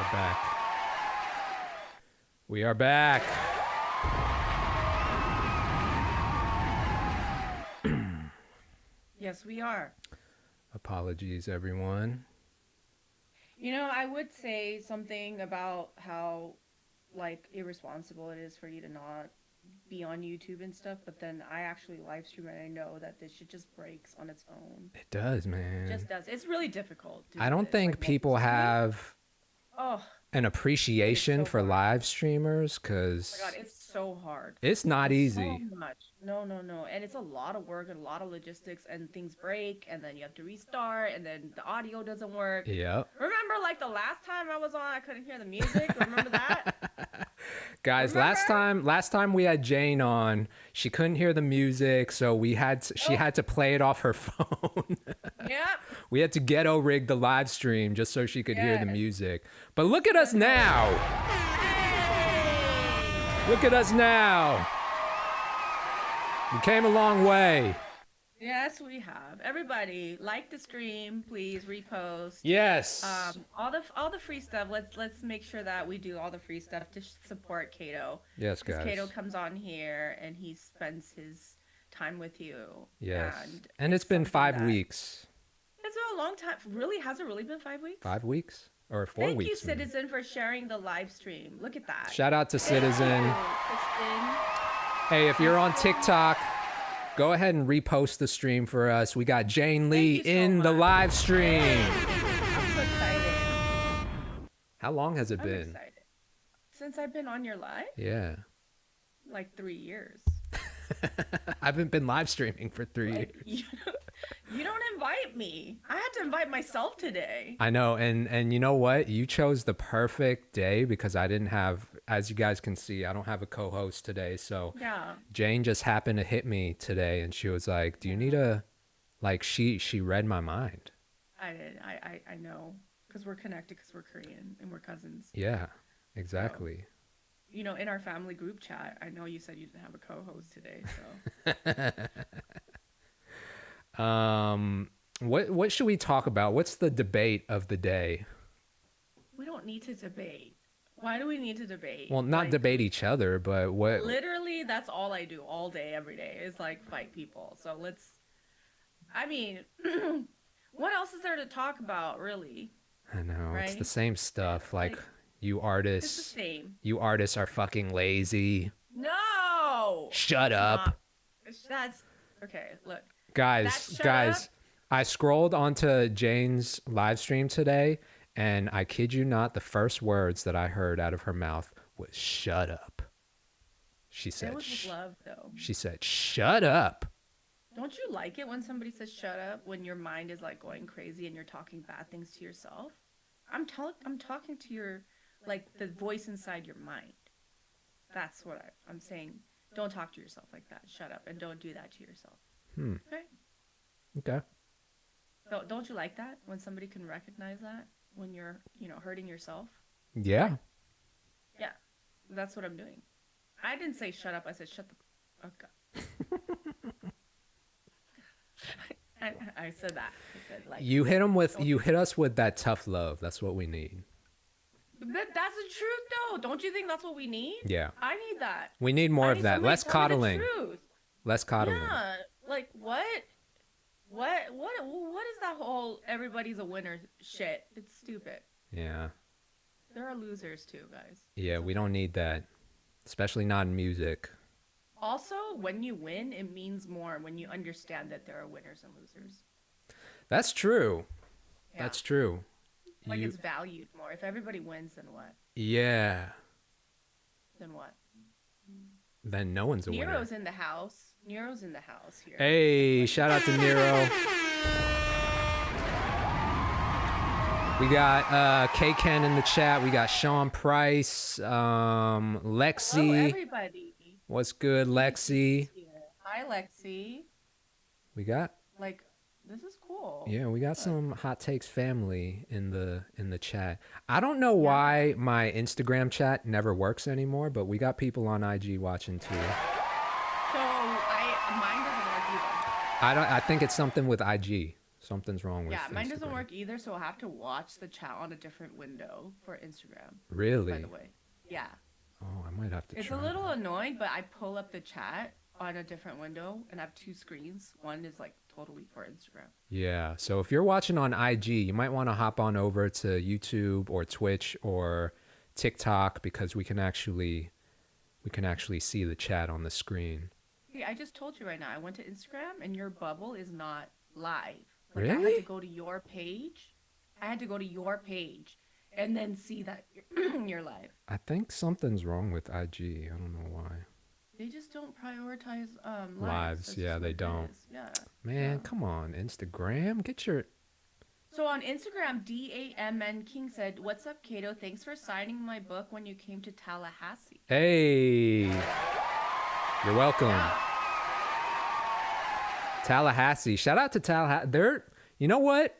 We're back. We are back. Yes, we are. Apologies, everyone. You know, I would say something about how like irresponsible it is for you to not be on YouTube and stuff, but then I actually live stream and I know that this shit just breaks on its own. It does, It man. just does. It's really difficult to I do don't this, think like, people noticeably. have Oh, an it is appreciation so for hard. live streamers Oh my because God, it's so hard. it's not It's so easy. much. No, no, no. And it's a lot of work and a lot of logistics and things break and then you have to restart and then the audio doesn't work. Yep. Remember like the last time I was on, I couldn't hear the music. Remember that? Guys, Remember? last time we had Jane on, she couldn't hear the music, so she had to play it off her phone. Yep. We had to ghetto rig the live stream just so she could hear the Yes. music. But look at us now. Hey! Look at us now. We came a long way. Yes, we have. Everybody, like the stream, please repost. Yes. All the free stuff. Let's make sure that we do all the free stuff to support Kato. Yes, Because guys. Kato comes on here and he spends his time with you. Yes. And And it's been something 5 that- weeks. It's been a long time. Really? Has it really been 5 weeks? 5 weeks? Or 4 Thank weeks? you, maybe. Citizen, for sharing the live stream. Look at that. Shout out to Citizen. Kristen. Hey, if you're on TikTok, go ahead and repost the stream for us. We got Jane Lee you so in the much. live stream. I'm so excited. How long has it I'm been? excited. Since I've been on your live? Yeah. Like 3 years. I haven't been live streaming for 3 years. You don't invite me. I had to invite myself today. I know, and you know what? You chose the perfect day because I didn't have, as you guys can see, I don't have a co-host today. So Yeah. Jane just happened to hit me today, and she was like, "Do you need a?" Like she read my mind. I did. I know. Because we're connected because we're Korean and we're cousins. Yeah, exactly. You know, in our family group chat, I know you said you didn't have a co-host today, so. What should we talk about? What's the debate of the day? We don't need to debate. Why do we need to debate? Well, not Like, debate each other, but what? Literally, that's all I do all day, every day, is like fight people. So I mean, what else is there to talk about, really? I know it's the Right? same stuff. Like you It's the artists, same. you artists are fucking lazy. No! Shut It's up. not. That's okay. Look, Guys, shut guys, up. I scrolled onto Jane's live stream today, and I kid you not, the first words that I heard out of her mouth was "shut up." She it said, was with love, though. She said, "Shut up." Don't you like it when somebody says "shut up" when your mind is like going crazy and you're talking bad things to yourself? I'm talking to your, like, the voice inside your mind. That's what I'm saying. Don't talk to yourself like that. Shut up and don't do that to yourself. Okay? Okay. Don't you like that when somebody can recognize that when you're, hurting yourself? Yeah. Yeah, that's what I'm doing. I didn't say shut up. I said shut the. Okay. I said that. I said like. You hit us with that tough love. That's what we need. But that's the truth, though. Don't you think that's what we need? Yeah. I need that. We need more I of need that. somebody Less to tell me the coddling. truth. Less coddling. Yeah, like what? What is that whole everybody's a winner shit? It's stupid. Yeah. There are losers too, guys. Yeah, we don't need that. Especially not in music. Also, when you win, it means more when you understand that there are winners and losers. That's true. Yeah. That's true. Like it's valued more. If everybody wins, then what? Yeah. Then what? Then no one's a winner. Nero's in the house. Nero's in the house here. Hey, shout out to Nero. We got K-Ken in the chat. We got Sean Price, Lexi. Hello, everybody. What's good, Lexi? Hi, Lexi. We got This is cool. Yeah, we got some Hot Takes family in the chat. I don't know why my Instagram chat never works anymore, but we got people on IG watching too. So mine doesn't work either. I think it's something with IG. Something's wrong with Yeah, mine doesn't Instagram. work either, so I'll have to watch the chat on a different window for Instagram, by Really? the way. Yeah. Oh, I might have to It's a try little that. annoying, but I pull up the chat on a different window and I have two screens. One is like totally for Instagram. Yeah. So if you're watching on IG, you might want to hop on over to YouTube or Twitch or TikTok because we can actually see the chat on the screen. Hey, I just told you right now, I went to Instagram and your bubble is not live. Like I had to Really? go to your page. I had to go to your page and then see that you're live. I think something's wrong with IG. I don't know why. They just don't prioritize lives. Lives, That's yeah, just what they it don't. is. Yeah. Man, Yeah. come on, Instagram, get your. So on Instagram, DAMN King said, "What's up, Kato? Thanks for signing my book when you came to Tallahassee." Hey, you're welcome. Yeah. Tallahassee. Shout out to Tallahassee. You know what?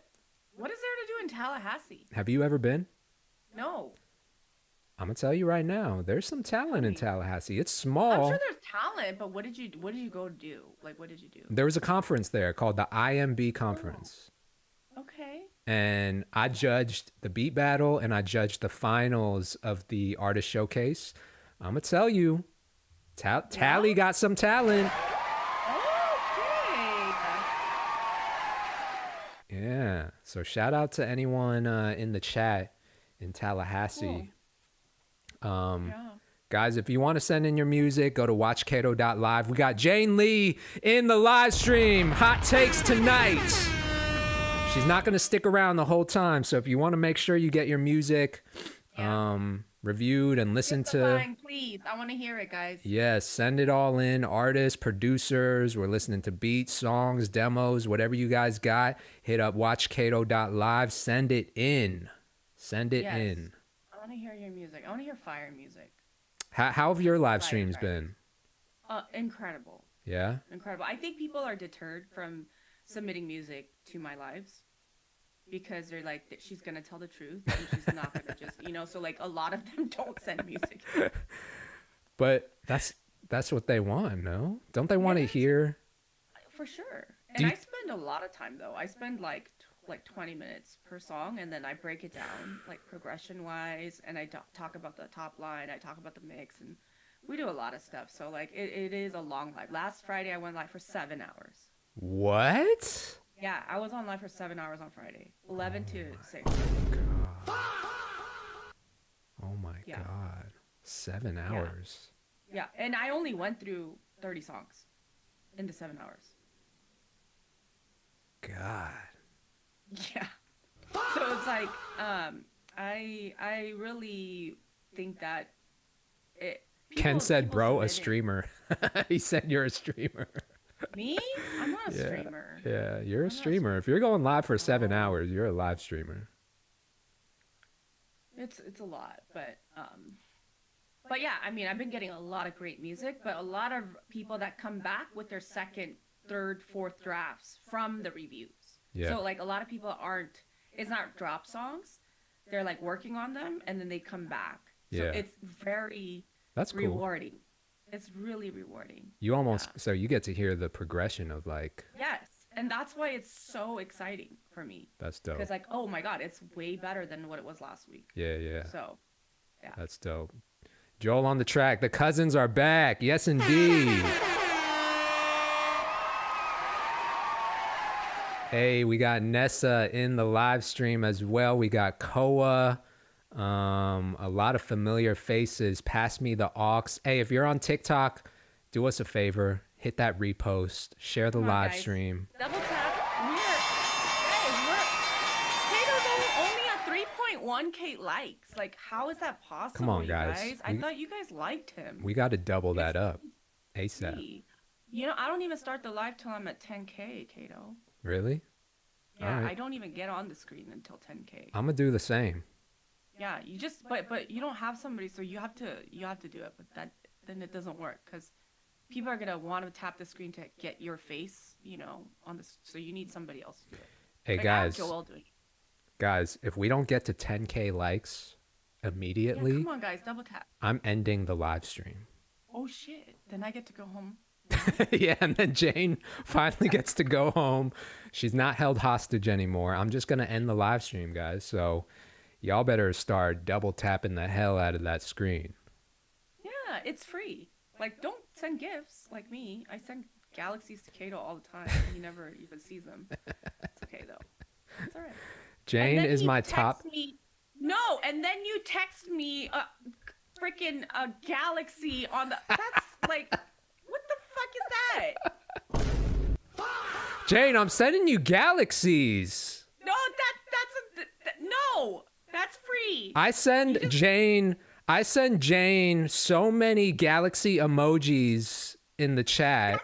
What is there to do in Tallahassee? Have you ever been? No. I'm gonna tell you right now. There's some talent in Me. Tallahassee. It's I'm small. sure there's talent, but what did you go do? Like what did you do? There was a conference there called the IMB conference. Okay. And I judged the beat battle and I judged the finals of the artist showcase. I'm gonna tell you, Tally got some talent. Okay. Yeah. So shout out to anyone in the chat in Tallahassee. Yeah. Guys, if you want to send in your music, go to watchkato.live. We got Jane Lee in the live stream. Hot takes tonight. She's not going to stick around the whole time. So if you want to make sure you get your music reviewed and listen to, Please, I want to hear it, guys. yes, send it all in. Artists, producers, we're listening to beats, songs, demos, whatever you guys got. Hit up watchkato.live. Send it in. Send it Yes. in. I want to hear your music. I want to hear fire music. How have your live Fire, streams fire. been? Incredible. Yeah? Incredible. I think people are deterred from submitting music to my lives because they're like, she's going to tell the truth and she's not going to just, so like a lot of them don't send music. But that's what they want, no? Don't they want to Yes. hear? For sure. Do And you- I spend a lot of time though. I spend like 20 minutes per song and then I break it down like progression wise and I talk about the top line, I talk about the mix and we do a lot of stuff. So like it is a long live. Last Friday I went live for 7 hours. What? Yeah, I was on live for 7 hours on Friday. 11 to 6. God. Oh my Yeah. God. 7 hours. Yeah, and I only went through 30 songs in the 7 hours. God. Yeah. So it's like, I really think that Ken said, people bro, a submitting- streamer. He said you're a streamer. Me? I'm not a Yeah. streamer. Yeah, you're I'm a not a streamer. If you're going live for 7 Oh. hours, you're a live streamer. It's a lot, but yeah, I mean, I've been getting a lot of great music, but a lot of people that come back with their second, third, fourth drafts from the reviews. Yeah. So like a lot of people it's not drop songs. They're like working on them and then they come back. So Yeah. it's very That's cool. rewarding. It's really rewarding. You almost, so you get to hear the progression of like, Yes. And that's why it's so exciting for me. that's dope. Because like, oh my God, it's way better than what it was last week. Yeah, yeah. So That's dope. Joel on the track. The cousins are back. Yes, indeed. Hey, we got Nessa in the live stream as well. We got Koa. A lot of familiar faces. Pass me the aux. Hey, if you're on TikTok, do us a favor. Hit that repost. Share the Come on, live guys. stream. double tap. We're only at 3.1K likes. Like, how is that possible? Come on, you guys. I thought you guys liked him. We got to double that up ASAP. Gee. I don't even start the live till I'm at 10K, Kato. Really? Yeah, Alright. I don't even get on the screen until 10K. I'm going to do the same. Yeah, you just but you don't have somebody, so you have to do it. But then it doesn't work because people are gonna want to tap the screen to get your face, on this. So you need somebody else to do it. Hey, Like, I have guys. Joel doing it. Guys, if we don't get to 10K likes Yeah, immediately, come on, guys, double tap. I'm ending the live stream. Oh shit! Then I get to go home Yeah, and then Jane finally gets to go home. She's not held hostage anymore. I'm just gonna end the live stream, guys. So y'all better start double tapping the hell out of that screen. Yeah, it's free. Like, don't send gifts like me. I send galaxies to Kato all the time. He never even sees them. It's okay though. It's all right. Jane is my top. No, and then you text me a freaking galaxy on the. That's like, what the fuck is that? Jane, I'm sending you galaxies. No, no, that's free. I send Jane so many galaxy emojis in the chat.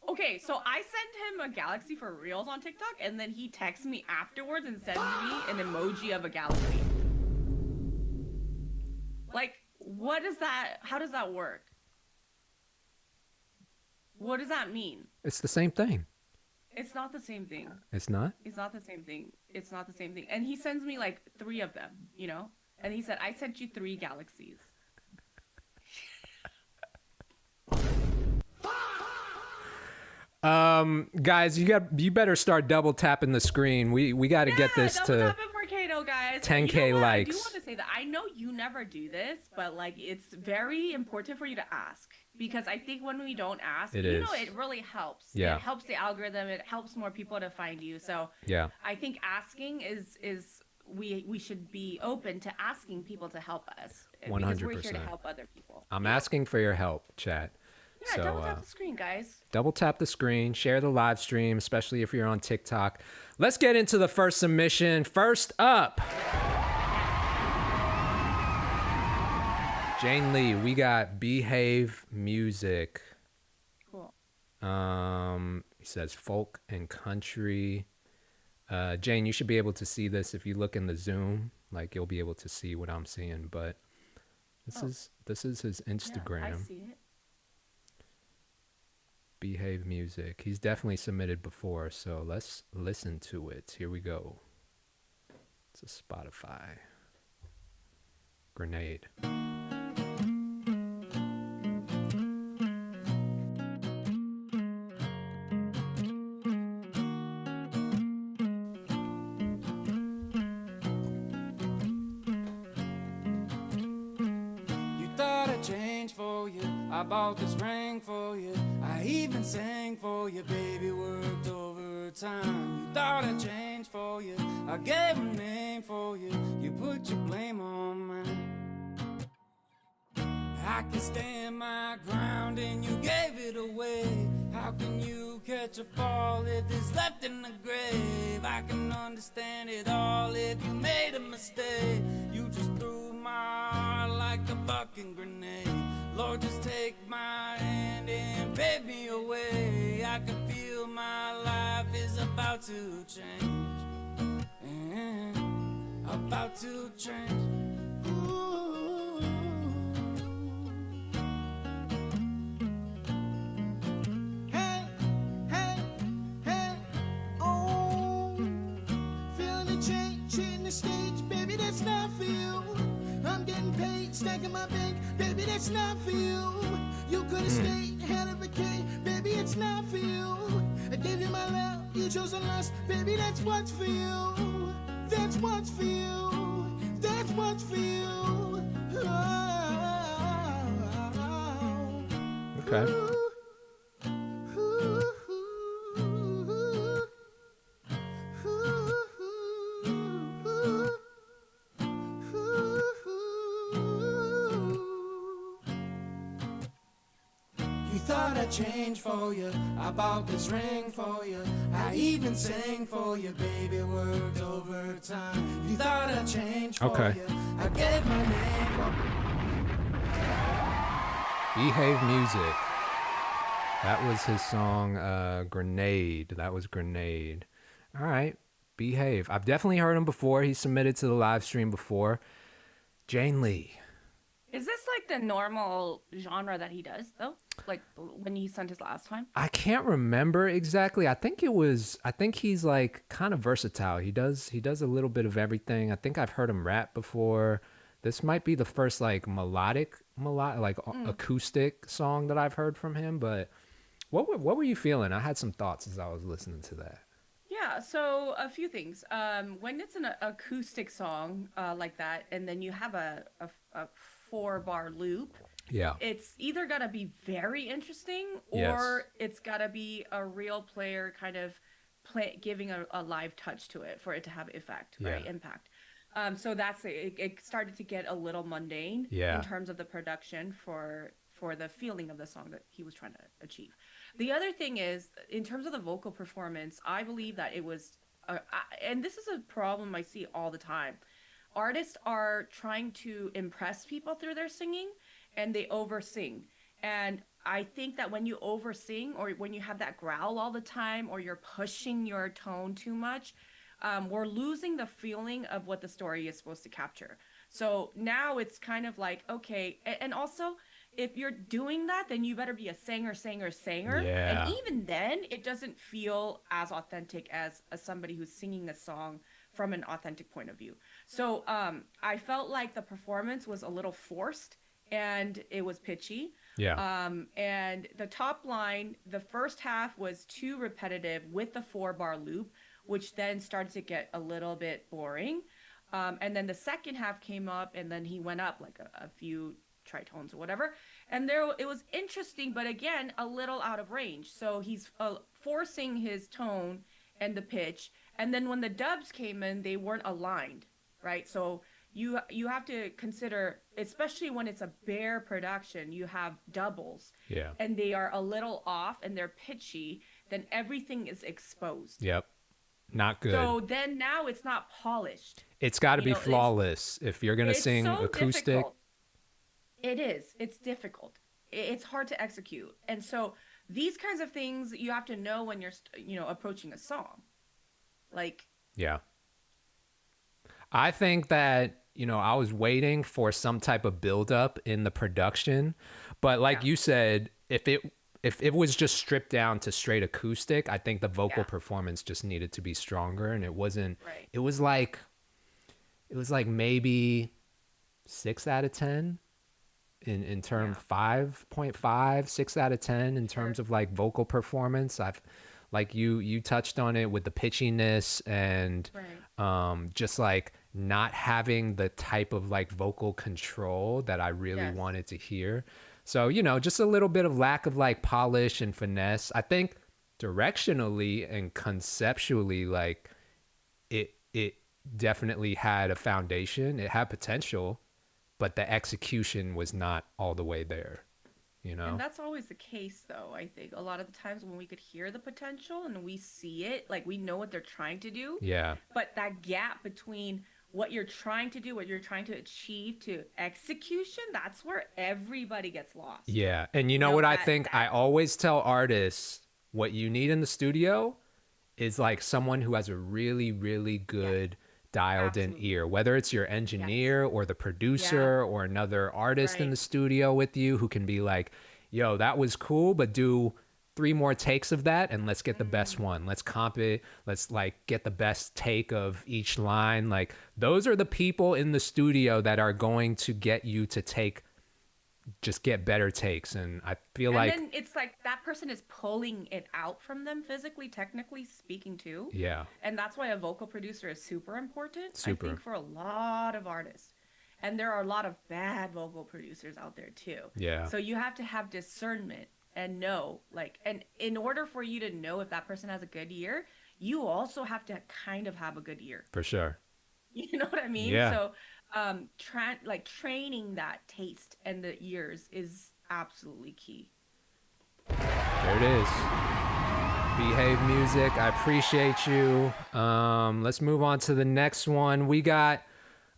Okay, so I send him a galaxy for reels on TikTok, and then he texts me afterwards and sends me an emoji of a galaxy. Like, what is that? How does that work? What does that mean? It's the same thing. It's not the same thing. It's not? It's not the same thing. It's not the same thing. And he sends me like 3 of them, you know? And he said, I sent you 3 galaxies. Guys, you better start double tapping the screen. We got to get this to double tapping for Kato, guys. 10K likes. I do want to say that I know you never do this, but like it's very important for you to ask, because I think when we don't ask, it really helps. Yeah. It helps the algorithm. It helps more people to find you. So yeah, I think asking is we should be open to asking people to help us. 100%. Because we're here to help other people. I'm asking for your help, chat. Yeah, double tap the screen, guys. Double tap the screen, share the live stream, especially if you're on TikTok. Let's get into the first submission. First up, Jane Lee, we got Behave Music. Cool. He says folk and country. Jane, you should be able to see this if you look in the Zoom. Like, you'll be able to see what I'm seeing, but this is his Instagram. Yeah, I see it. Behave Music. He's definitely submitted before, so let's listen to it. Here we go. It's a Spotify. Grenade. You thought I'd change for you. I bought this ring for you. I even sang for you, baby, worked overtime. You thought I'd change for you. I gave a name for you. You put your blame on mine. I can stand my ground and you gave it away. How can you catch a fall if it's left in the grave? I can understand it all if you made a mistake. You just threw my heart like a fucking grenade. Lord, just take my hand and pave me away. I can feel my life is about to change. About to change. Ooh. Hey, hey, hey, oh. Feeling the change in the stage, baby, that's not for you. I'm getting paid, stacking my bank, baby, that's not for you. You could've stayed, had a vacay, baby, it's not for you. I gave you my love, you chose a lust, baby, that's what's for you. That's what's for you. That's what's for you. Oh. Okay. Thought I'd change for you. I bought this ring for you. I even sang for you, baby, worked overtime. You thought I'd change for you. I gave my name for Behave Music. That was his song, Grenade. That was Grenade. All right, Behave. I've definitely heard him before. He submitted to the live stream before. Jane Lee. Is this like the normal genre that he does, though? Like when he sent his last time? I can't remember exactly. I think he's like kind of versatile. He does a little bit of everything. I think I've heard him rap before. This might be the first like melodic like acoustic song that I've heard from him. But what were you feeling? I had some thoughts as I was listening to that. Yeah, so a few things. When it's an acoustic song like that, and then you have a 4-bar loop, Yeah. it's either got to be very interesting Yes. or it's got to be a real player kind of giving a live touch to it for it to have effect, right? Yeah. Impact. So that's it. It started to get a little mundane Yeah. in terms of the production for the feeling of the song that he was trying to achieve. The other thing is, in terms of the vocal performance, I believe that it was, and this is a problem I see all the time. Artists are trying to impress people through their singing, and they oversing. And I think that when you oversing, or when you have that growl all the time, or you're pushing your tone too much, we're losing the feeling of what the story is supposed to capture. So now it's kind of like, okay, and also, if you're doing that, then you better be a singer. Yeah. And even then, it doesn't feel as authentic as somebody who's singing a song from an authentic point of view. So I felt like the performance was a little forced and it was pitchy. Yeah. And the top line, the first half was too repetitive with the 4-bar loop, which then started to get a little bit boring. And then the second half came up, and then he went up like a few tritones or whatever, and there it was interesting, but again a little out of range. So he's forcing his tone and the pitch, and then when the dubs came in, they weren't aligned, right? So you have to consider, especially when it's a bare production, you have doubles, Yeah. and they are a little off and they're pitchy, then everything is exposed. Yep. Not good. So then now it's not polished. It's got to You be know, flawless if you're going to it's sing so acoustic. difficult. It is. It's difficult. It's hard to execute. And so these kinds of things you have to know when you're, approaching a song. Like, Yeah. I think that, I was waiting for some type of buildup in the production. But like Yeah. you said, if it was just stripped down to straight acoustic, I think the vocal Yeah. performance just needed to be stronger. And it wasn't, Right. it was like maybe 6 out of 10 in terms, 5.5, 6 out of 10 in terms of like vocal performance. Like you touched on it with the pitchiness and Right. just like not having the type of like vocal control that I really Yes. wanted to hear. So, just a little bit of lack of like polish and finesse. I think directionally and conceptually, like it definitely had a foundation. It had potential, but the execution was not all the way there, And that's always the case, though. I think a lot of the times when we could hear the potential and we see it, like we know what they're trying to do. Yeah. But that gap between what you're trying to do, what you're trying to achieve to execution, that's where everybody gets lost. Yeah. And you know what I that- think? I always tell artists what you need in the studio is like someone who has a really, really good dialed in Absolutely. ear, whether it's your engineer or the producer or another artist in Right. the studio with you who can be like, yo, that was cool, but do 3 more takes of that and let's get the best one. Let's comp it. Let's like get the best take of each line. Like those are the people in the studio that are going to get you to just get better takes. And I feel And like, then it's like that person is pulling it out from them physically, technically speaking, too. yeah, And that's why a vocal producer is super important, Super. I think, for a lot of artists. And there are a lot of bad vocal producers out there, too. yeah, So you have to have discernment and know, like, and in order for you to know if that person has a good ear, you also have to kind of have a good ear. for sure. You know what I mean? Yeah. So, training that taste and the ears is absolutely key. There it is. Behave Music. I appreciate you. Let's move on to the next one. We got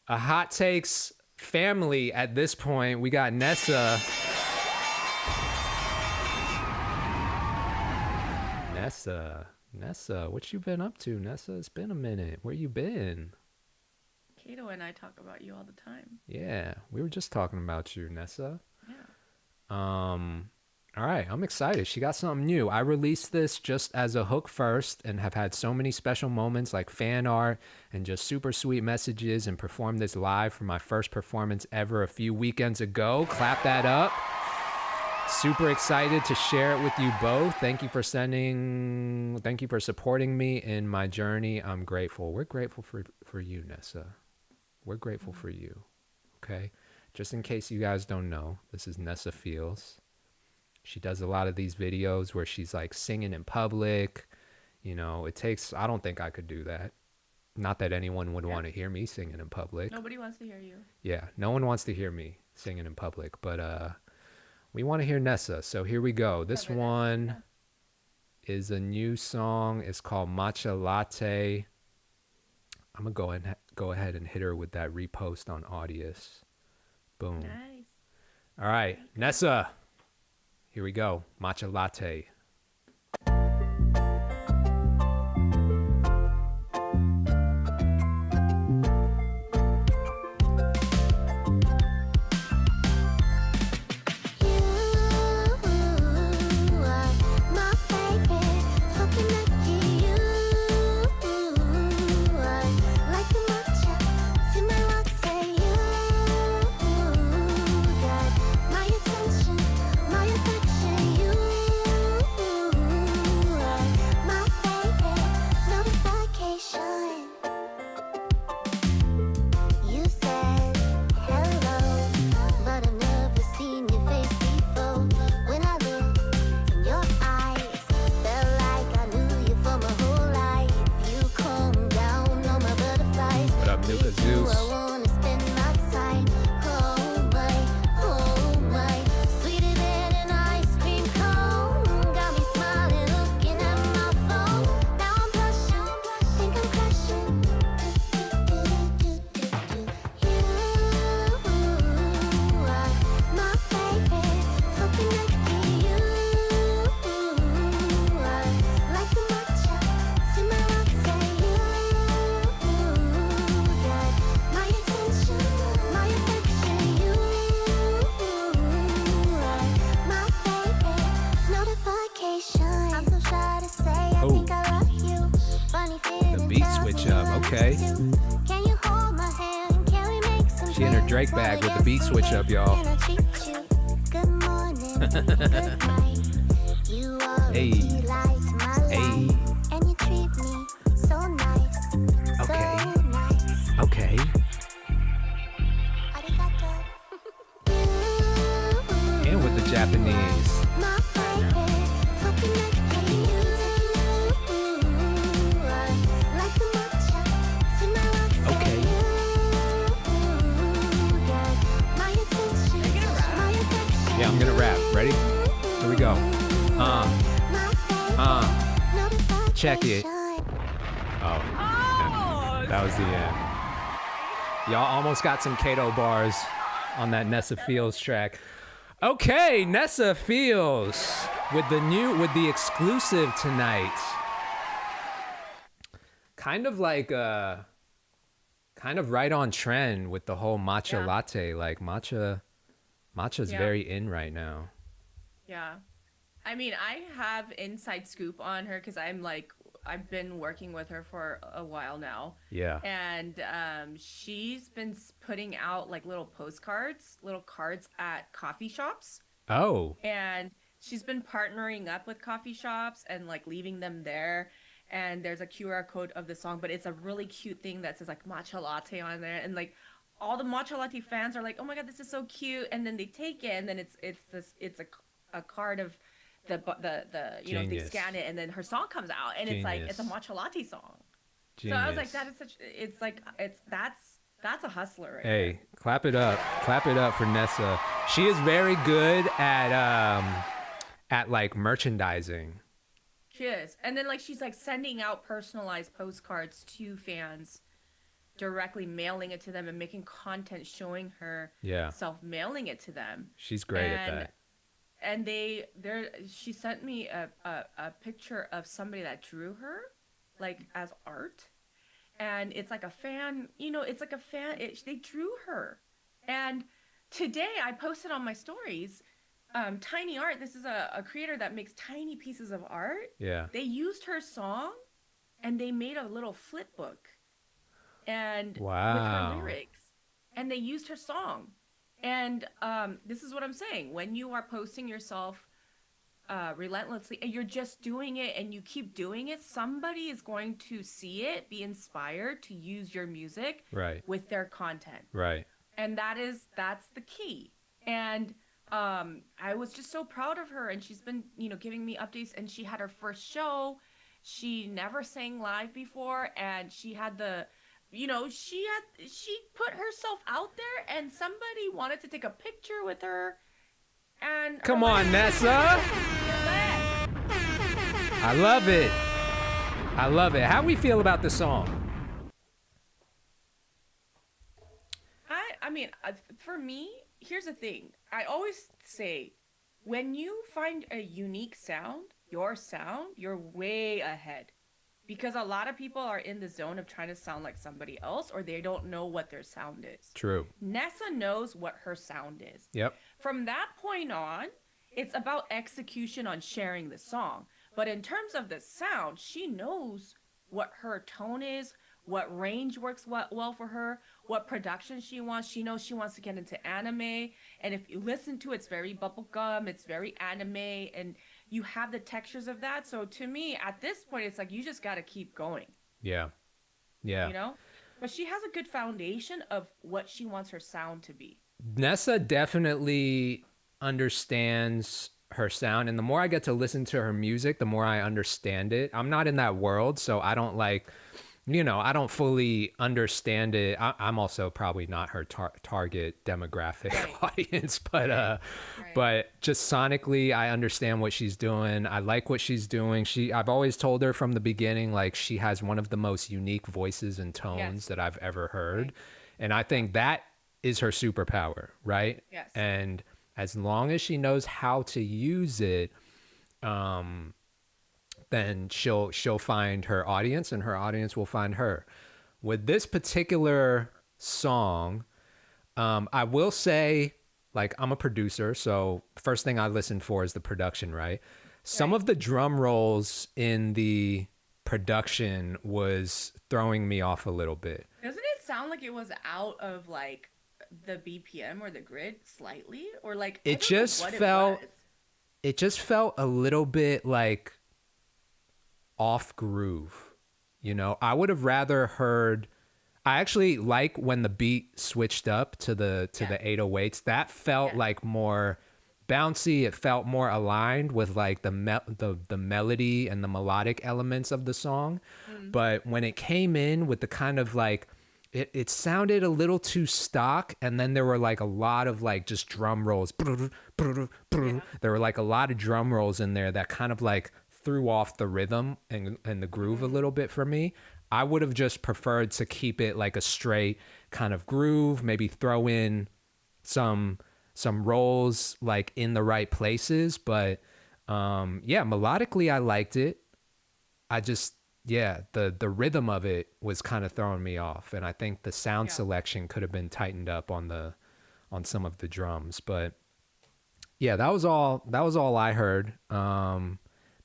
a Hot Takes family at this point. We got Nessa. Nessa, what you been up to, Nessa? It's been a minute. Where you been? Kato and I talk about you all the time. Yeah, we were just talking about you, Nessa. Yeah. All right, I'm excited. She got something new. I released this just as a hook first and have had so many special moments like fan art and just super sweet messages, and performed this live for my first performance ever a few weekends ago. Clap that up. Super excited to share it with you both. Thank you for supporting me in my journey. I'm grateful. We're grateful for you, Nessa. We're grateful for you. Okay? Just in case you guys don't know, this is Nessa Feels. She does a lot of these videos where she's like singing in public. You know, I don't think I could do that. Not that anyone would want to hear me singing in public. Nobody wants to hear you. Yeah, no one wants to hear me singing in public, but we want to hear Nessa. So here we go. This one is a new song. It's called Matcha Latte. I'm going to go ahead and hit her with that repost on Audius. Boom. Nice. All right, Nessa. Here we go. Matcha Latte. Okay. She in her Drake bag with the beat switch up, y'all. Hey. Hey. Okay. Okay. And with the Japanese. Yeah, I'm gonna rap. Ready? Here we go. Check it. Oh, that was the end. Y'all almost got some Kato bars on that Nessa Feels track. Okay, Nessa Feels with the exclusive tonight. Kind of right on trend with the whole matcha latte. Like matcha's very in right now. Yeah. I mean, I have inside scoop on her because I've been working with her for a while now. Yeah. And she's been putting out like little cards at coffee shops. Oh. And she's been partnering up with coffee shops and like leaving them there. And there's a QR code of the song, but it's a really cute thing that says like matcha latte on there. And like all the matcha latte fans are like, oh my God, this is so cute. And then they take it and then it's a card of the you know, they scan it and then her song comes out and it's like it's a matcha latte song. Genius. So I was like, that is that's a hustler right Hey, there. clap it up for Nessa. She is very good at like merchandising. She is. And then like she's like sending out personalized postcards to fans, directly mailing it to them and making content showing her self mailing it to them. She's great at that. And she sent me a picture of somebody that drew her like as art, and it's like a fan, you know, it's like a fan, they drew her. And today I posted on my stories Tiny Art, this is a creator that makes tiny pieces of art. Yeah. They used her song and they made a little flip book and with her Wow. lyrics. And they used her song. And this is what I'm saying. When you are posting yourself relentlessly and you're just doing it and you keep doing it, somebody is going to see it, be inspired to use your music Right. with their content. Right. And that's the key. And I was just so proud of her, and she's been, giving me updates, and she had her first show. She never sang live before, and she had she put herself out there, and somebody wanted to take a picture with her. And Come on, Nessa. I love it. I love it. How we feel about the song? I mean, for me, here's the thing. I always say, when you find a unique sound, you're way ahead. Because a lot of people are in the zone of trying to sound like somebody else, or they don't know what their sound is. True. Nessa knows what her sound is. Yep. From that point on, it's about execution on sharing the song. But in terms of the sound, she knows what her tone is, what range works well for her, what production she wants. She knows she wants to get into anime. And if you listen to it, it's very bubblegum, it's very anime, and you have the textures of that. So to me, at this point, it's like you just got to keep going. Yeah. Yeah. You know? But she has a good foundation of what she wants her sound to be. Nessa definitely understands her sound, and the more I get to listen to her music, the more I understand it. I'm not in that world, so I don't I don't fully understand it. I'm also probably not her target demographic audience, but but just sonically, I understand what she's doing. I like what she's doing. I've always told her from the beginning, like, she has one of the most unique voices and tones that I've ever heard. And I think that is her superpower, right? Yes. And as long as she knows how to use it, then she'll find her audience, and her audience will find her. With this particular song, I will say, like, I'm a producer, so first thing I listen for is the production, right? Some of the drum rolls in the production was throwing me off a little bit. Doesn't it sound like it was out of, like, the BPM or the grid slightly? Or, like, It just felt a little bit like off groove. I would have rather heard. I actually like when the beat switched up to the 808s. That felt like more bouncy. It felt more aligned with, like, the melody and the melodic elements of the song. But when it came in with the kind of, like, it sounded a little too stock, and then there were, like, a lot of, like, just drum rolls. There were, like, a lot of drum rolls in there that kind of, like, threw off the rhythm and the groove a little bit for me. I would have just preferred to keep it like a straight kind of groove, maybe throw in some rolls, like, in the right places. But melodically I liked it. I just, the rhythm of it was kind of throwing me off, and I think the sound selection could have been tightened up on some of the drums. But that was all I heard.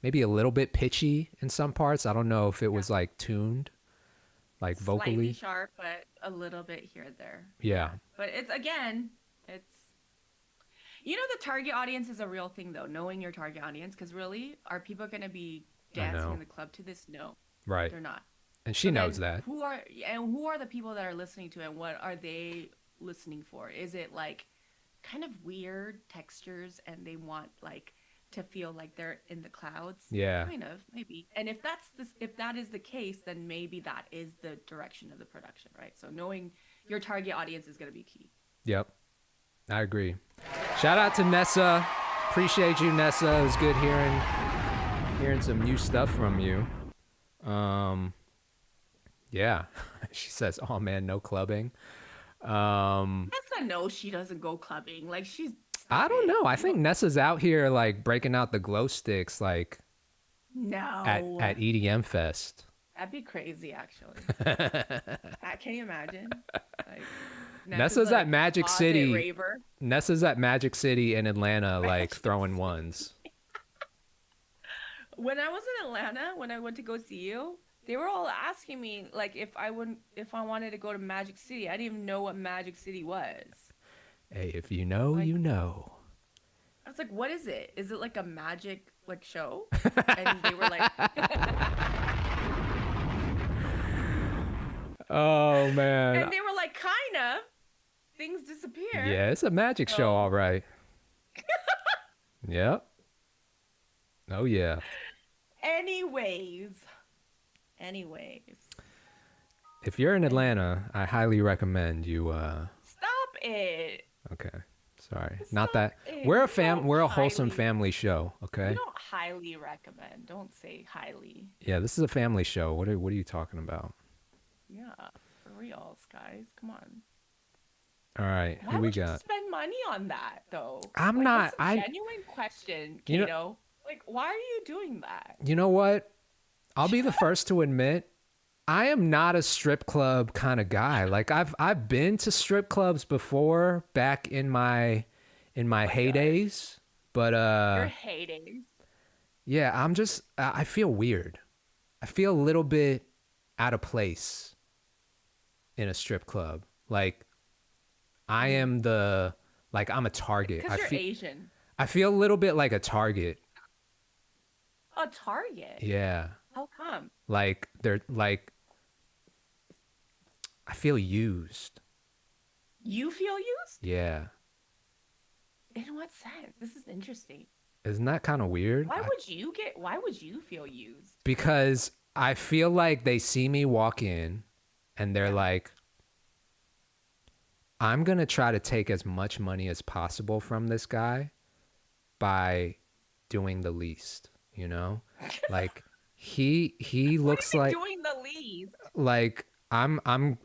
Maybe a little bit pitchy in some parts. I don't know if it was, like, tuned, like, vocally. Slightly sharp, but a little bit here and there. Yeah. But it's the target audience is a real thing, though. Knowing your target audience, because really, are people going to be dancing in the club to this? No. Right. They're not. And she knows that. Who are the people that are listening to it, and what are they listening for? Is it, like, kind of weird textures, and they want, like, to feel like they're in the clouds? Yeah. Kind of, maybe. And if that is the case, then maybe that is the direction of the production, right? So knowing your target audience is going to be key. Yep. I agree. Shout out to Nessa. Appreciate you, Nessa. It was good hearing some new stuff from you. Yeah. She says, "Oh man, no clubbing." Nessa knows she doesn't go clubbing. Like, I don't know. I think Nessa's out here, like, breaking out the glow sticks, like, at EDM Fest. That'd be crazy, actually. Can you imagine? Like, Nessa's at Magic closet City. Raver. Nessa's at Magic City in Atlanta, like throwing ones. When I was in Atlanta, when I went to go see you, they were all asking me like if I wanted to go to Magic City. I didn't even know what Magic City was. Hey, if you know, Like- you know. I was like, what is it? Is it like a magic like show? And they were like, Oh man. and they were like, kind of. Things disappear. Yeah, it's a magic show, all right. Yep. Oh yeah. Anyways. If you're in Atlanta, I highly recommend you. Stop it. Okay, sorry. Stop Not that it. we're You don't we're a wholesome highly- family show. Okay. You don't highly recommend. Don't say highly. Yeah, this is a family show. What are you talking about? Yeah, for reals, guys. Come on. All right, Why who we would you got? spend money on that, though? I'm Like, not- That's a genuine question, You know- Kato. Like, why are you doing that? You know what? I'll be the first to admit I am not a strip club kind of guy. Like I've been to strip clubs before back in my heydays, but You're hating. yeah, I feel weird. I feel a little bit out of place in a strip club. Like I'm a target. Because you're Asian. I feel a little bit like a target. A target? Yeah. How come? Like they're like I feel used. You feel used? Yeah. In what sense? This is interesting. Isn't that kind of weird? Why would you feel used? Because I feel like they see me walk in and they're like, I'm going to try to take as much money as possible from this guy by doing the least, you know? Like he looks like doing the least. like I'm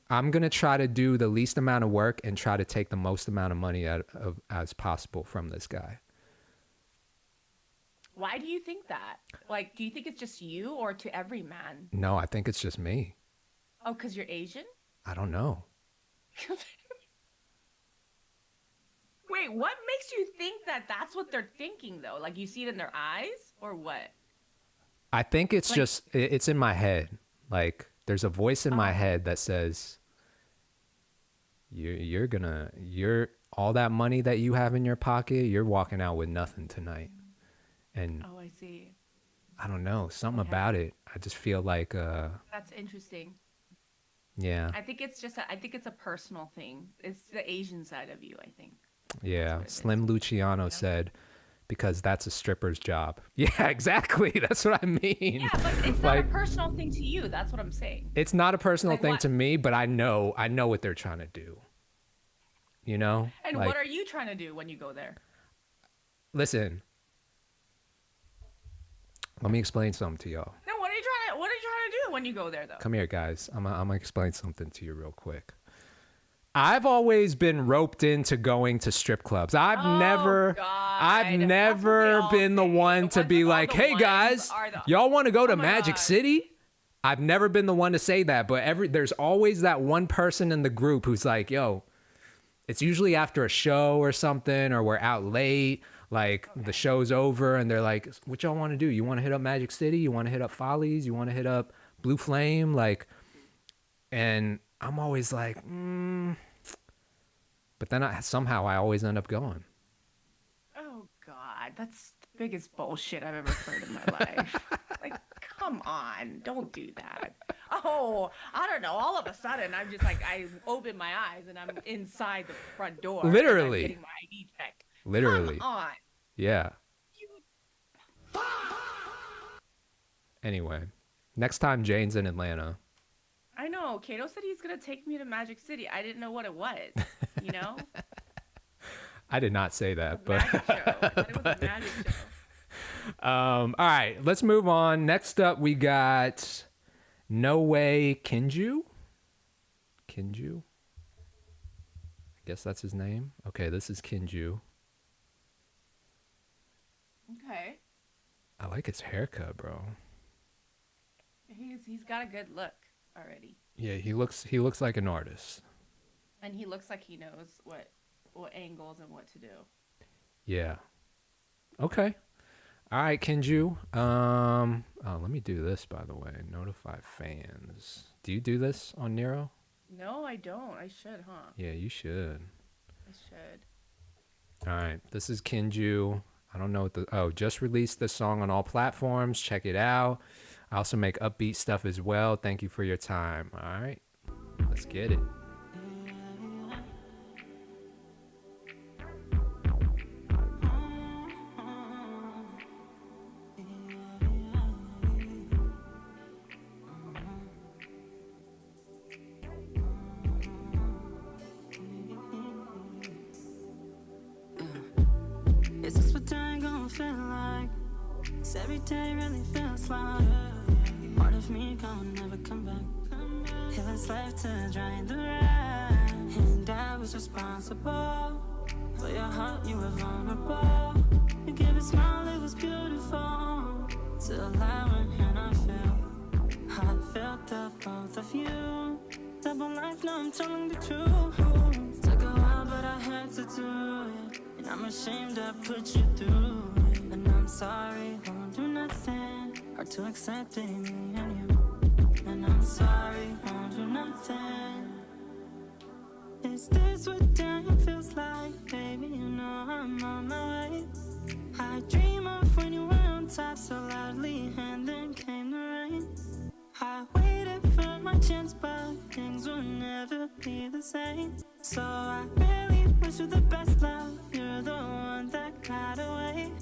gonna try to do the least amount of work and try to take the most amount of money out of as possible from this guy. Why do you think that? Like, do you think it's just you or to every man? No, I think it's just me. Oh, because you're Asian? I don't know. Wait, what makes you think that that's what they're thinking, though? Like, you see it in their eyes or what? I think it's Like- just it's in my head. Like there's a voice in my head that says you're all that money that you have in your pocket, you're walking out with nothing tonight. And Oh, I see. I don't know, something about it. I just feel like That's interesting. yeah. I think it's a personal thing. It's the Asian side of you, I think. Yeah. what it is. Slim Luciano said because that's a stripper's job. Yeah, exactly. That's what I mean. Yeah, but it's not Like- a personal thing to you. That's what I'm saying. It's not a personal Like thing what? to me, but I know what they're trying to do. You know? And Like, what are you trying to do when you go there? listen. Let me explain something to y'all. No, what are you trying to do when you go there, though? Come here, guys. I'm gonna explain something to you real quick. I've always been roped into going to strip clubs. I've Oh, never God. That's what they all been the say. one The to ones be with all like, the "Hey ones guys, are the- y'all want to go to my Magic God. City?" I've never been the one to say that, but there's always that one person in the group who's like, "Yo, it's usually after a show or something, or we're out late, like the show's over, and they're like, what y'all want to do? You want to hit up Magic City? You want to hit up Follies? You want to hit up Blue Flame?" Like, and I'm always like, but then somehow I always end up going. Oh, God. That's the biggest bullshit I've ever heard in my life. Like, come on. Don't do that. Oh, I don't know. All of a sudden, I'm just like, I open my eyes and I'm inside the front door. and I'm Literally. getting my ID checked. Literally. Come on. Yeah. You- Anyway, next time Jane's in Atlanta, I know. Kato said he's going to take me to Magic City. I didn't know what it was, you know? I did not say that, but Magic show. I thought it was a magic show. all right, let's move on. Next up, we got No Way Kinju. Kinju? I guess that's his name. Okay, this is Kinju. Okay. I like his haircut, bro. He's got a good look already. Yeah, he looks like an artist. And he looks like he knows what angles and what to do. Yeah. Okay. All right, Kinju. Oh, let me do this, by the way. Notify fans. Do you do this on Nero? No, I don't. I should, huh? Yeah, you should. I should. All right, this is Kinju. I don't know what just released this song on all platforms. Check it out. I also make upbeat stuff as well. Thank you for your time. All right, let's get it. Is this what I gonna feel like? 'Cause every day really feels like part of me gonna never come back. It was left to dry in the rain, and I was responsible for your heart. You were vulnerable. You gave a smile, it was beautiful. Till I went and I felt the both of you. Double life, now I'm telling the truth. Took a while, but I had to do it. And I'm ashamed I put you through it. And I'm sorry, won't do nothing. Hard to accept it, me and you. And I'm sorry, won't do nothing. Is this what time feels like? Baby, you know I'm on my way. I dream of when you were on top so loudly, and then came the rain. I waited for my chance, but things will never be the same. So I really wish you the best, love. You're the one that got away.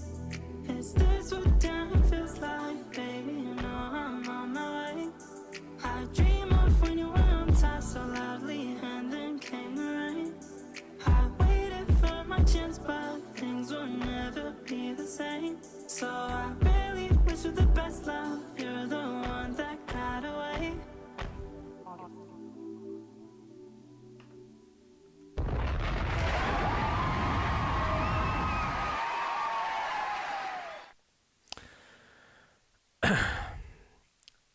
Is this what time feels like? Baby, you know I'm on my way. I dream of when you were on top so loudly, and then came the rain. I waited for my chance, but things will never be the same. So I really wish you the best, love. You're the one that got away.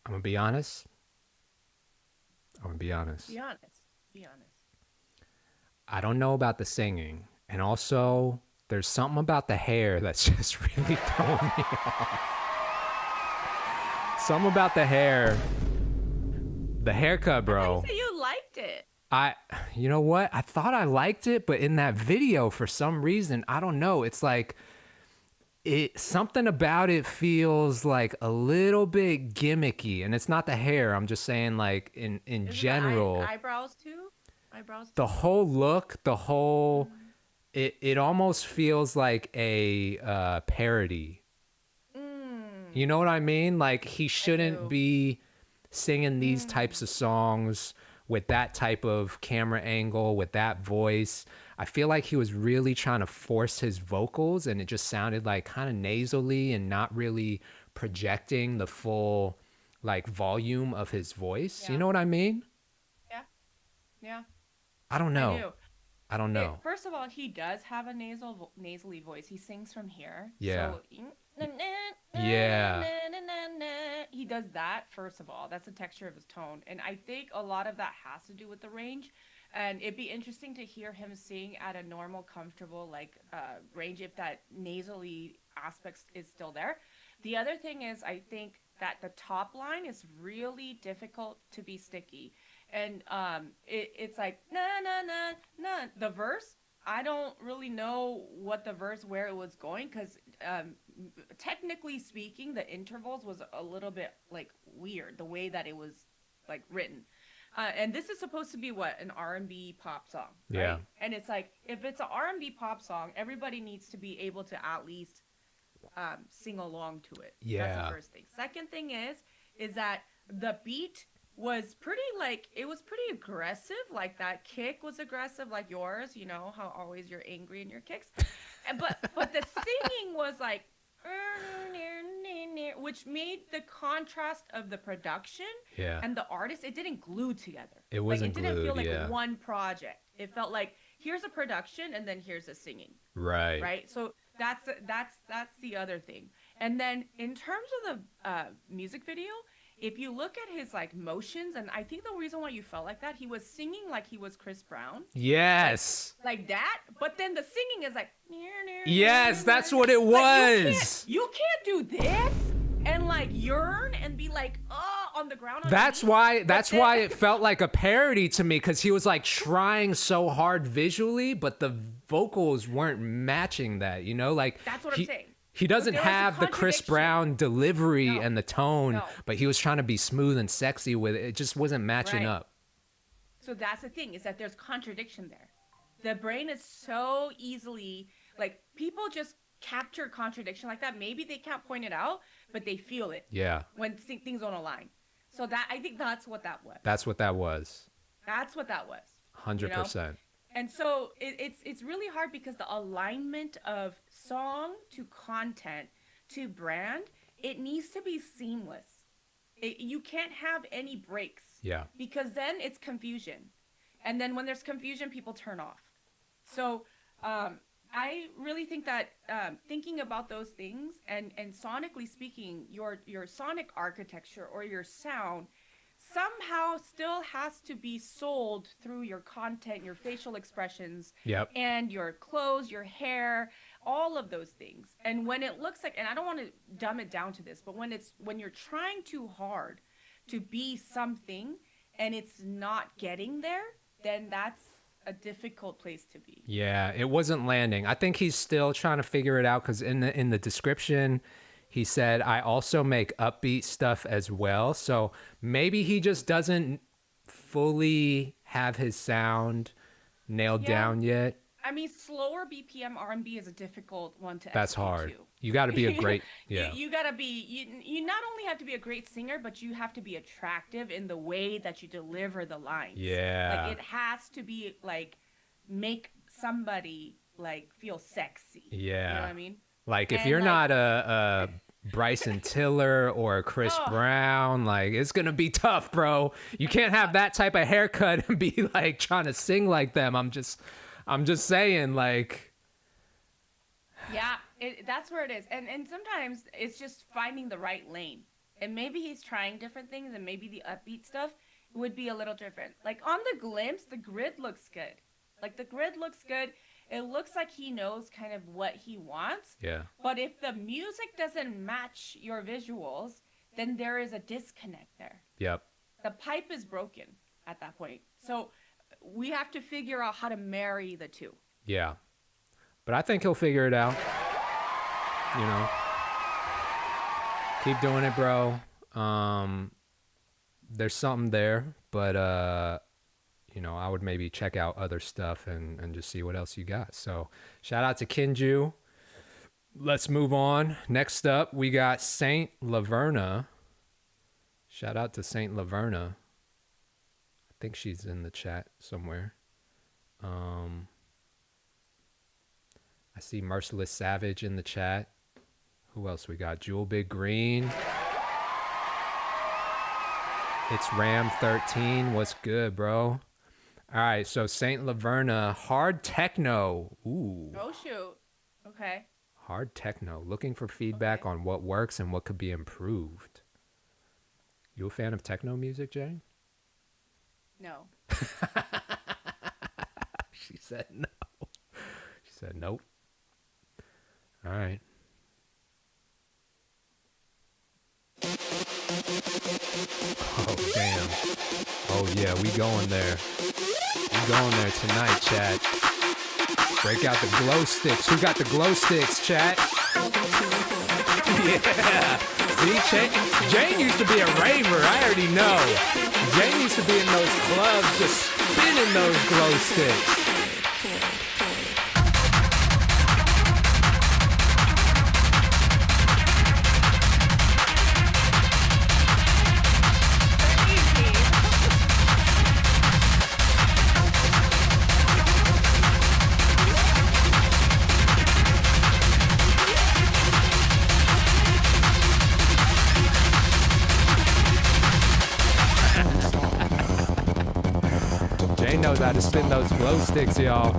I'm gonna be honest. Be honest. Be honest. I don't know about the singing, and also there's something about the hair that's just really throwing me off. Something about the hair. The haircut, bro. I said you liked it. You know what? I thought I liked it, but in that video, for some reason, I don't know. It's like something about it feels like a little bit gimmicky, and it's not the hair. I'm just saying, like in general. Eyebrows too. Eyebrows. The whole look, it almost feels like a parody. You know what I mean? Like he shouldn't be singing these types of songs with that type of camera angle, with that voice. I feel like he was really trying to force his vocals, and it just sounded like kind of nasally and not really projecting the full like volume of his voice. Yeah. You know what I mean? Yeah. I don't know. I don't know. First of all, he does have a nasally voice. He sings from here. Yeah. So, yeah. He does that, first of all. That's the texture of his tone. And I think a lot of that has to do with the range. And it'd be interesting to hear him sing at a normal, comfortable range if that nasally aspect is still there. The other thing is, I think that the top line is really difficult to be sticky. And it's like, na, na, na, na. The verse, I don't really know where it was going, because technically speaking, the intervals was a little bit like weird, the way that it was like written. And this is supposed to be an R&B pop song, right? Yeah. And it's like, if it's an R&B pop song, everybody needs to be able to at least sing along to it. Yeah. That's the first thing. Second thing is that the beat was pretty aggressive. Like that kick was aggressive, like yours. You know how always you're angry in your kicks, but the singing was like, which made the contrast of the production and the artist, it didn't glue together. It wasn't glued. It didn't feel like one project. It felt like here's a production and then here's a singing. Right. So that's the other thing. And then in terms of the music video, if you look at his like motions, and I think the reason why you felt like that, he was singing like he was Chris Brown. Yes. Like that, but then the singing is like. Yes, that's what it was. Like, you can't do this and like yearn and be like, on the ground. That's why it felt like a parody to me, because he was like trying so hard visually, but the vocals weren't matching that, you know? Like that's what I'm saying. He doesn't have the Chris Brown delivery and the tone, but he was trying to be smooth and sexy with it. It just wasn't matching up. So that's the thing, is that there's contradiction there. The brain is so easily, like, people just capture contradiction like that. Maybe they can't point it out, but they feel it. Yeah. When things don't align. So that, I think that's what that was. That's what that was. 100%. And so it's really hard, because the alignment of song to content to brand, it needs to be seamless. You can't have any breaks. Yeah. Because then it's confusion. And then when there's confusion, people turn off. So I really think that thinking about those things and sonically speaking, your sonic architecture or your sound somehow still has to be sold through your content, your facial expressions, and your clothes, your hair, all of those things. And when it looks like, and I don't want to dumb it down to this, but when you're trying too hard to be something and it's not getting there, then that's a difficult place to be. Yeah, it wasn't landing. I think he's still trying to figure it out, because in the description, he said, I also make upbeat stuff as well. So maybe he just doesn't fully have his sound nailed down yet. I mean, slower BPM R&B is a difficult one to That's hard. To. You got to be a great, You got to be, you not only have to be a great singer, but you have to be attractive in the way that you deliver the lines. Yeah. Like, it has to be, like, make somebody, like, feel sexy. Yeah. You know what I mean? Like, if you're not a Bryson Tiller or a Chris Brown, like, it's going to be tough, bro. You can't have that type of haircut and be, like, trying to sing like them. I'm just saying, like. Yeah, that's where it is. And sometimes it's just finding the right lane. And maybe he's trying different things, and maybe the upbeat stuff would be a little different. Like, on the glimpse, the grid looks good. Like, the grid looks good. It looks like he knows kind of what he wants. Yeah. But if the music doesn't match your visuals, then there is a disconnect there. Yep. The pipe is broken at that point. So we have to figure out how to marry the two. Yeah. But I think he'll figure it out. You know. Keep doing it, bro. There's something there, but you know, I would maybe check out other stuff and just see what else you got. So shout out to Kinju. Let's move on. Next up, we got Saint Laverna. Shout out to Saint Laverna. I think she's in the chat somewhere. I see Merciless Savage in the chat. Who else we got? Jewel Big Green. It's Ram 13. What's good, bro? All right, so Saint Laverna, hard techno. Ooh. Oh, shoot. Okay. Hard techno. Looking for feedback on what works and what could be improved. You a fan of techno music, Jane? No. She said no. She said nope. All right. Oh, damn. Oh, yeah, we going there. We going there tonight, chat. Break out the glow sticks. Who got the glow sticks, chat? Yeah. See, Jane used to be a raver. I already know. Jane used to be in those clubs just spinning those glow sticks. Knows how to spin those glow sticks, y'all.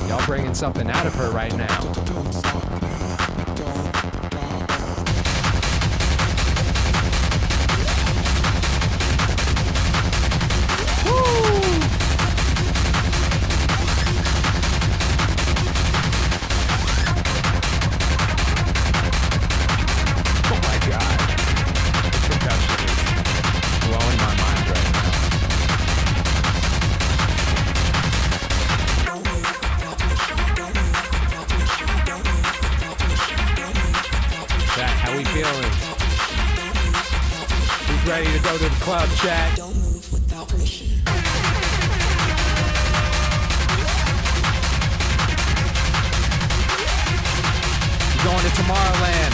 Y'all bringing something out of her right now. club chat. Don't move without permission. You're going to Tomorrowland.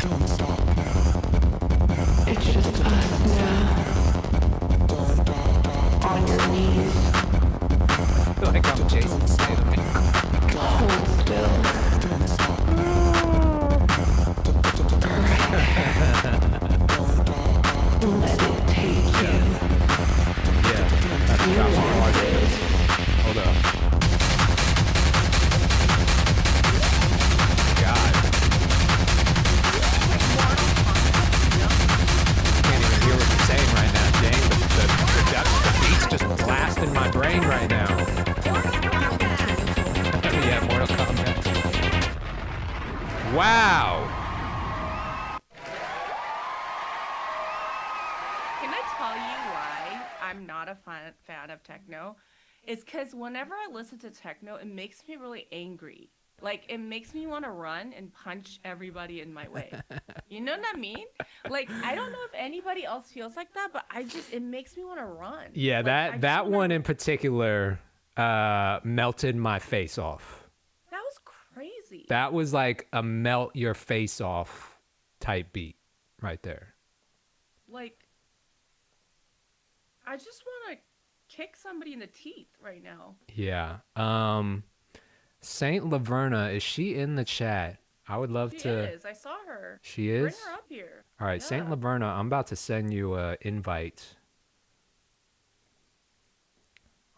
Don't stop now. It's just us now. On your knees. I feel like I'm Jason Statham. Hold still. Don't stop Let it take you. Yeah, that's got some hard. Hold up. God. Can't even hear what you're saying right now, Jane. The beat's just blasting my brain right now. Yeah, Mortal Kombat. Wow. Can I tell you why I'm not a fan of techno? It's because whenever I listen to techno, it makes me really angry. Like, it makes me want to run and punch everybody in my way. You know what I mean? Like, I don't know if anybody else feels like that, but it makes me want to run. Yeah, Like, that one in particular melted my face off. That was crazy. That was like a melt your face off type beat right there. Like, I just want to kick somebody in the teeth right now. Yeah. Saint Laverna, is she in the chat? I would love She to. is. I saw her. She is? Bring her up here. All right, Yeah. Saint Laverna, I'm about to send you an invite.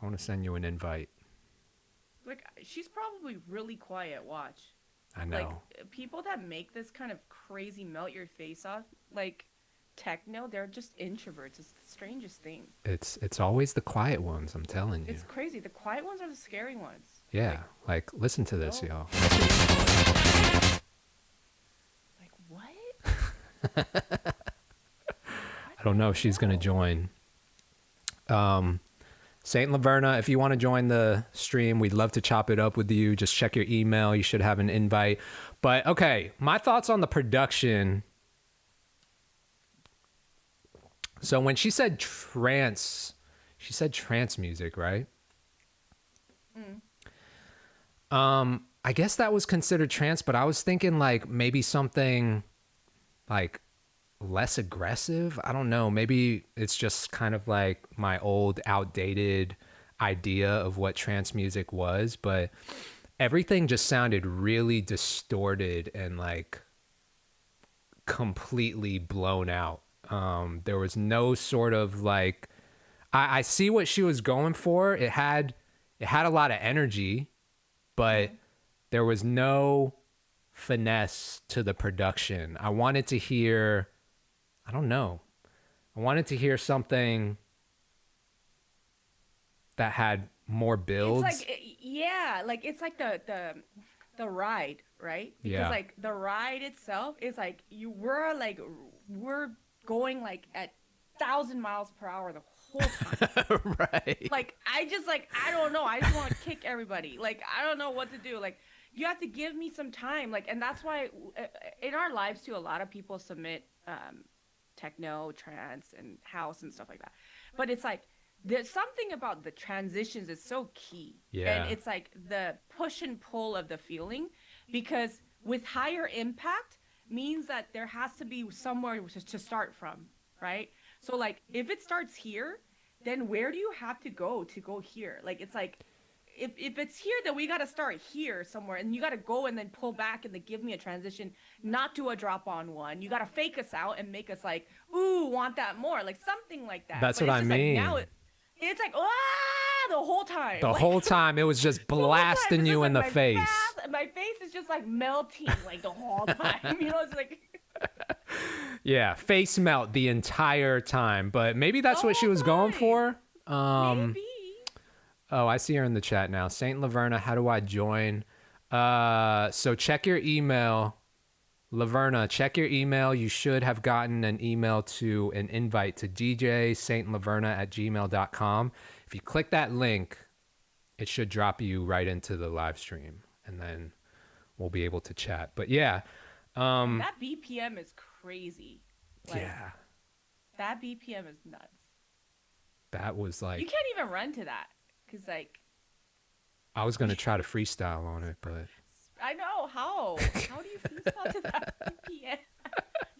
I want to send you an invite. Like, she's probably really quiet. Watch. I know. Like, people that make this kind of crazy melt your face off, like techno, they're just introverts. It's the strangest thing. It's always the quiet ones, I'm telling you. It's crazy. The quiet ones are the scary ones. Yeah, like listen to this, no. y'all. Like, what? I don't know if she's going to join. Saint Laverna, if you want to join the stream, we'd love to chop it up with you. Just check your email. You should have an invite. But okay, my thoughts on the production. So when she said trance music, right? I guess that was considered trance, but I was thinking like maybe something like less aggressive. I don't know. Maybe it's just kind of like my old outdated idea of what trance music was, but everything just sounded really distorted and like completely blown out. There was no sort of like, I see what she was going for. It had a lot of energy, but there was no finesse to the production. I wanted to hear, I don't know. I wanted to hear something that had more builds. It's like, yeah, like it's like the ride, right? Because Yeah. like the ride itself is like we're going like at 1,000 miles per hour the whole time. Right. Like I don't know. I just want to kick everybody. Like I don't know what to do. Like you have to give me some time. Like, and that's why in our lives too, a lot of people submit techno, trance, and house and stuff like that. But it's like there's something about the transitions is so key. Yeah. And it's like the push and pull of the feeling, because with higher impact means that there has to be somewhere to start from, right? So like if it starts here, then where do you have to go here? Like it's like if it's here, then we got to start here somewhere, and you got to go and then pull back and then give me a transition, not do a drop on one. You got to fake us out and make us like, ooh, want that more, like something like that. That's But what it's I just like, mean. now it's like, ah, the whole time. The Like, whole time it was just the whole time, blasting it's you just in like the my face. My face is just like melting like the whole time. You know, it's like. Yeah, face melt the entire time. But maybe that's what she was going for. Maybe. Oh, I see her in the chat now. Saint Laverna, how do I join? So check your email. Laverna, check your email. You should have gotten an email to an invite to djsaintlaverna@gmail.com. If you click that link, it should drop you right into the live stream, and then we'll be able to chat. But yeah. That BPM is crazy. Like, Yeah. That BPM is nuts. That was like, You can't even run to that. Because, like, I was going to try to freestyle on it, but I know. How? How do you freestyle to that BPM?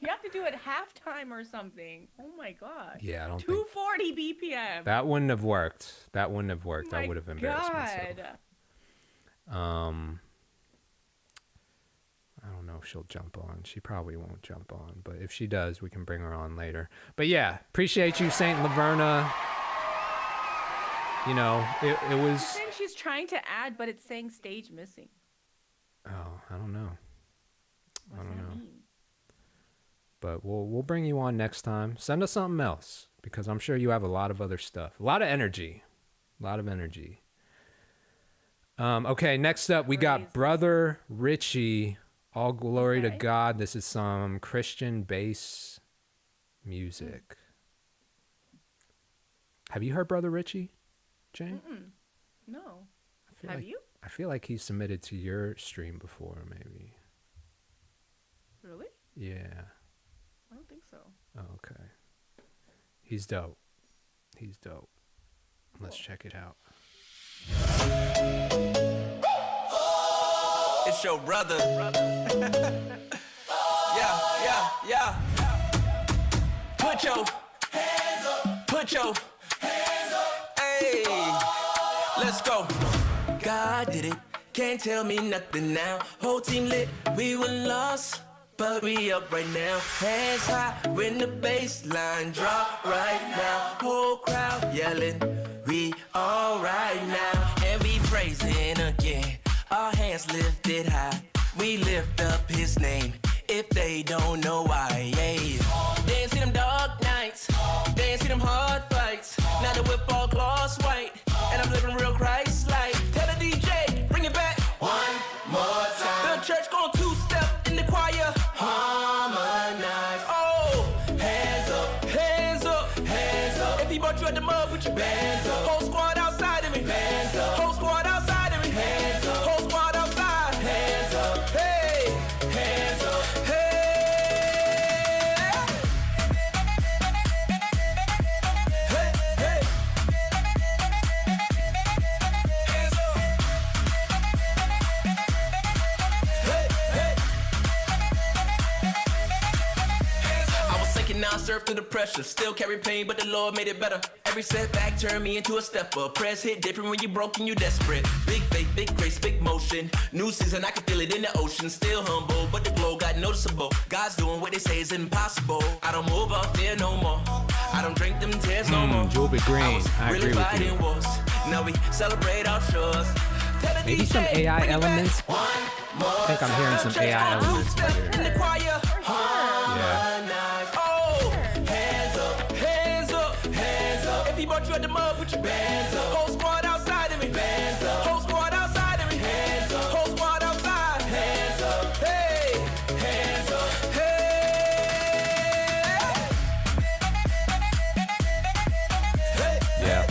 You have to do it halftime or something. Oh my god. yeah, I don't think 240 BPM. that wouldn't have worked. That wouldn't have worked. I My would have embarrassed myself. God. I don't know if she'll jump on. She probably won't jump on, but if she does, we can bring her on later. But yeah, appreciate you, Saint Laverna. You know, it was. I think she's trying to add, but it's saying stage missing. Oh, I don't know. What does that mean? But we'll bring you on next time. Send us something else because I'm sure you have a lot of other stuff. A lot of energy. Okay, next up we got Brother Richie. All glory to God. This is some Christian bass music. Have you heard Brother Richie, Jane? No. Have Have you? I feel like he's submitted to your stream before, maybe. Really? Yeah. I don't think so. Oh, okay. He's dope. Let's check it out. It's your brother. Yeah. Put your hands up. Hey, let's go. God did it. Can't tell me nothing now. Whole team lit. We were lost, but we up right now. Hands high when the bass line drop right now. Whole crowd yelling. We all right now. And we praising again. Our hands lifted high. We lift up his name. If they don't know why, yeah. They ain't see them dark nights. They ain't see them hard fights. Now the whip all gloss white. And I'm living real Christ-like. Tell the DJ, bring it back. One more time. The church gon' two-step in the choir. Harmonize. Oh, hands up. If he brought you at the mud, put your bands up. Whole squad outside of me. Hands up. Whole squad outside of me. Hands up. Whole squad outside. Hands up. Hey, hands up. Now I surf through the pressure, still carry pain, but the Lord made it better. Every setback turned me into a stepper. Press hit different when you broken, you desperate. Big faith, big grace, big motion. New season, I can feel it in the ocean. Still humble, but the glow got noticeable. God's doing what they say is impossible. I don't move up fear no more. I don't drink them tears no more. Jewelry Green, I really agree with you. wars. Now we celebrate our shores. Maybe some AI elements. I think I'm hearing some AI elements in the choir. Yeah. If he brought you at the mud, put your bands up. Whole squad outside of me. Bands up. Whole squad outside of me. Hands up. Whole squad outside. Hands up. Hey, hands up. Hey. Yeah.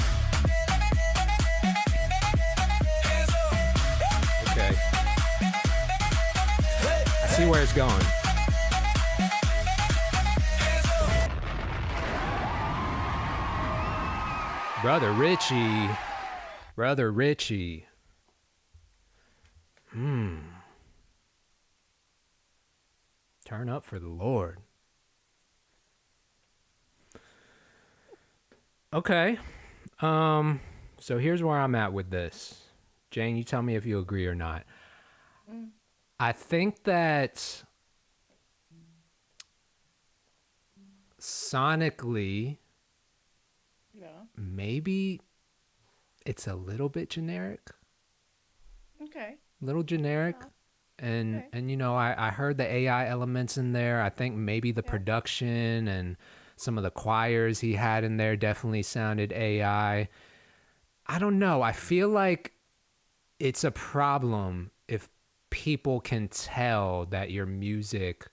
Okay. I see where it's going. Brother Richie. Turn up for the Lord. Okay. So here's where I'm at with this. Jane, you tell me if you agree or not. I think that sonically, maybe it's a little bit generic. Okay. Little generic. And you know, I heard the AI elements in there. I think maybe the production and some of the choirs he had in there definitely sounded AI. I don't know. I feel like it's a problem if people can tell that your music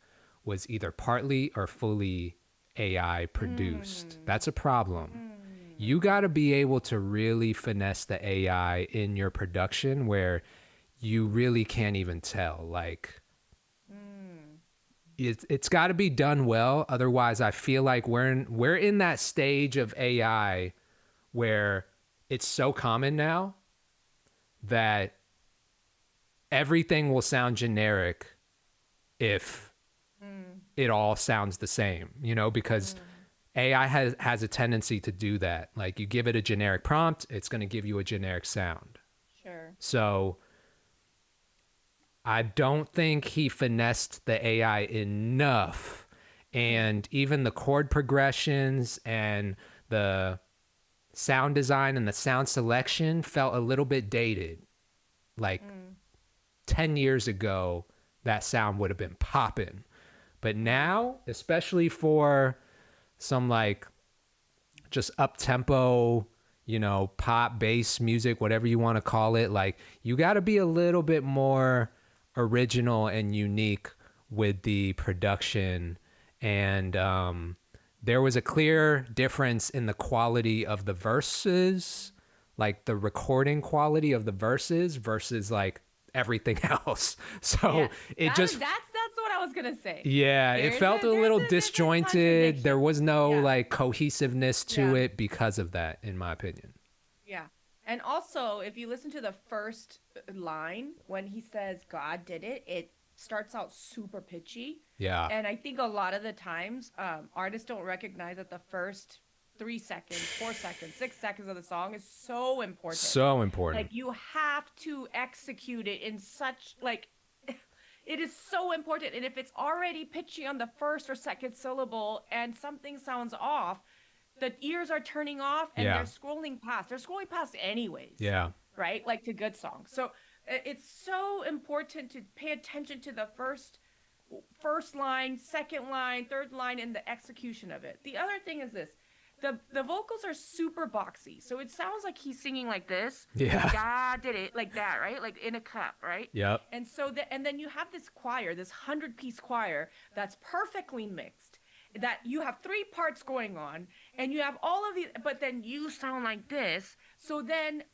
was either partly or fully AI produced. That's a problem. You got to be able to really finesse the AI in your production where you really can't even tell. Like, it's got to be done well. Otherwise, I feel like we're in that stage of AI where it's so common now that everything will sound generic if it all sounds the same, because AI has a tendency to do that. Like, you give it a generic prompt, it's going to give you a generic sound. Sure. So I don't think he finessed the AI enough. And even the chord progressions and the sound design and the sound selection felt a little bit dated. Like 10 years ago, that sound would have been popping. But now, especially for some like just up-tempo, pop, bass music, whatever you want to call it, like, you got to be a little bit more original and unique with the production. And there was a clear difference in the quality of the verses, like the recording quality of the verses versus like everything else. So that's what I was gonna say. Yeah, it felt a little disjointed. There was no like cohesiveness to it because of that, in my opinion. Yeah. And also, if you listen to the first line, when he says God did it, it starts out super pitchy. Yeah. And I think a lot of the times, artists don't recognize that the first 3 seconds, 4 seconds, 6 seconds of the song is so important. So important. Like, you have to execute it in such, like, it is so important. And if it's already pitchy on the first or second syllable and something sounds off, the ears are turning off and they're scrolling past. They're scrolling past anyways. Yeah. Right? Like, to good songs. So it's so important to pay attention to the first line, second line, third line, and the execution of it. The other thing is this. The vocals are super boxy. So it sounds like he's singing like this. Yeah. God did it. Like that, right? Like in a cup, right? Yep. And so and then you have this choir, this 100-piece choir that's perfectly mixed. That you have 3 parts going on, and you have all of these, but then you sound like this. So then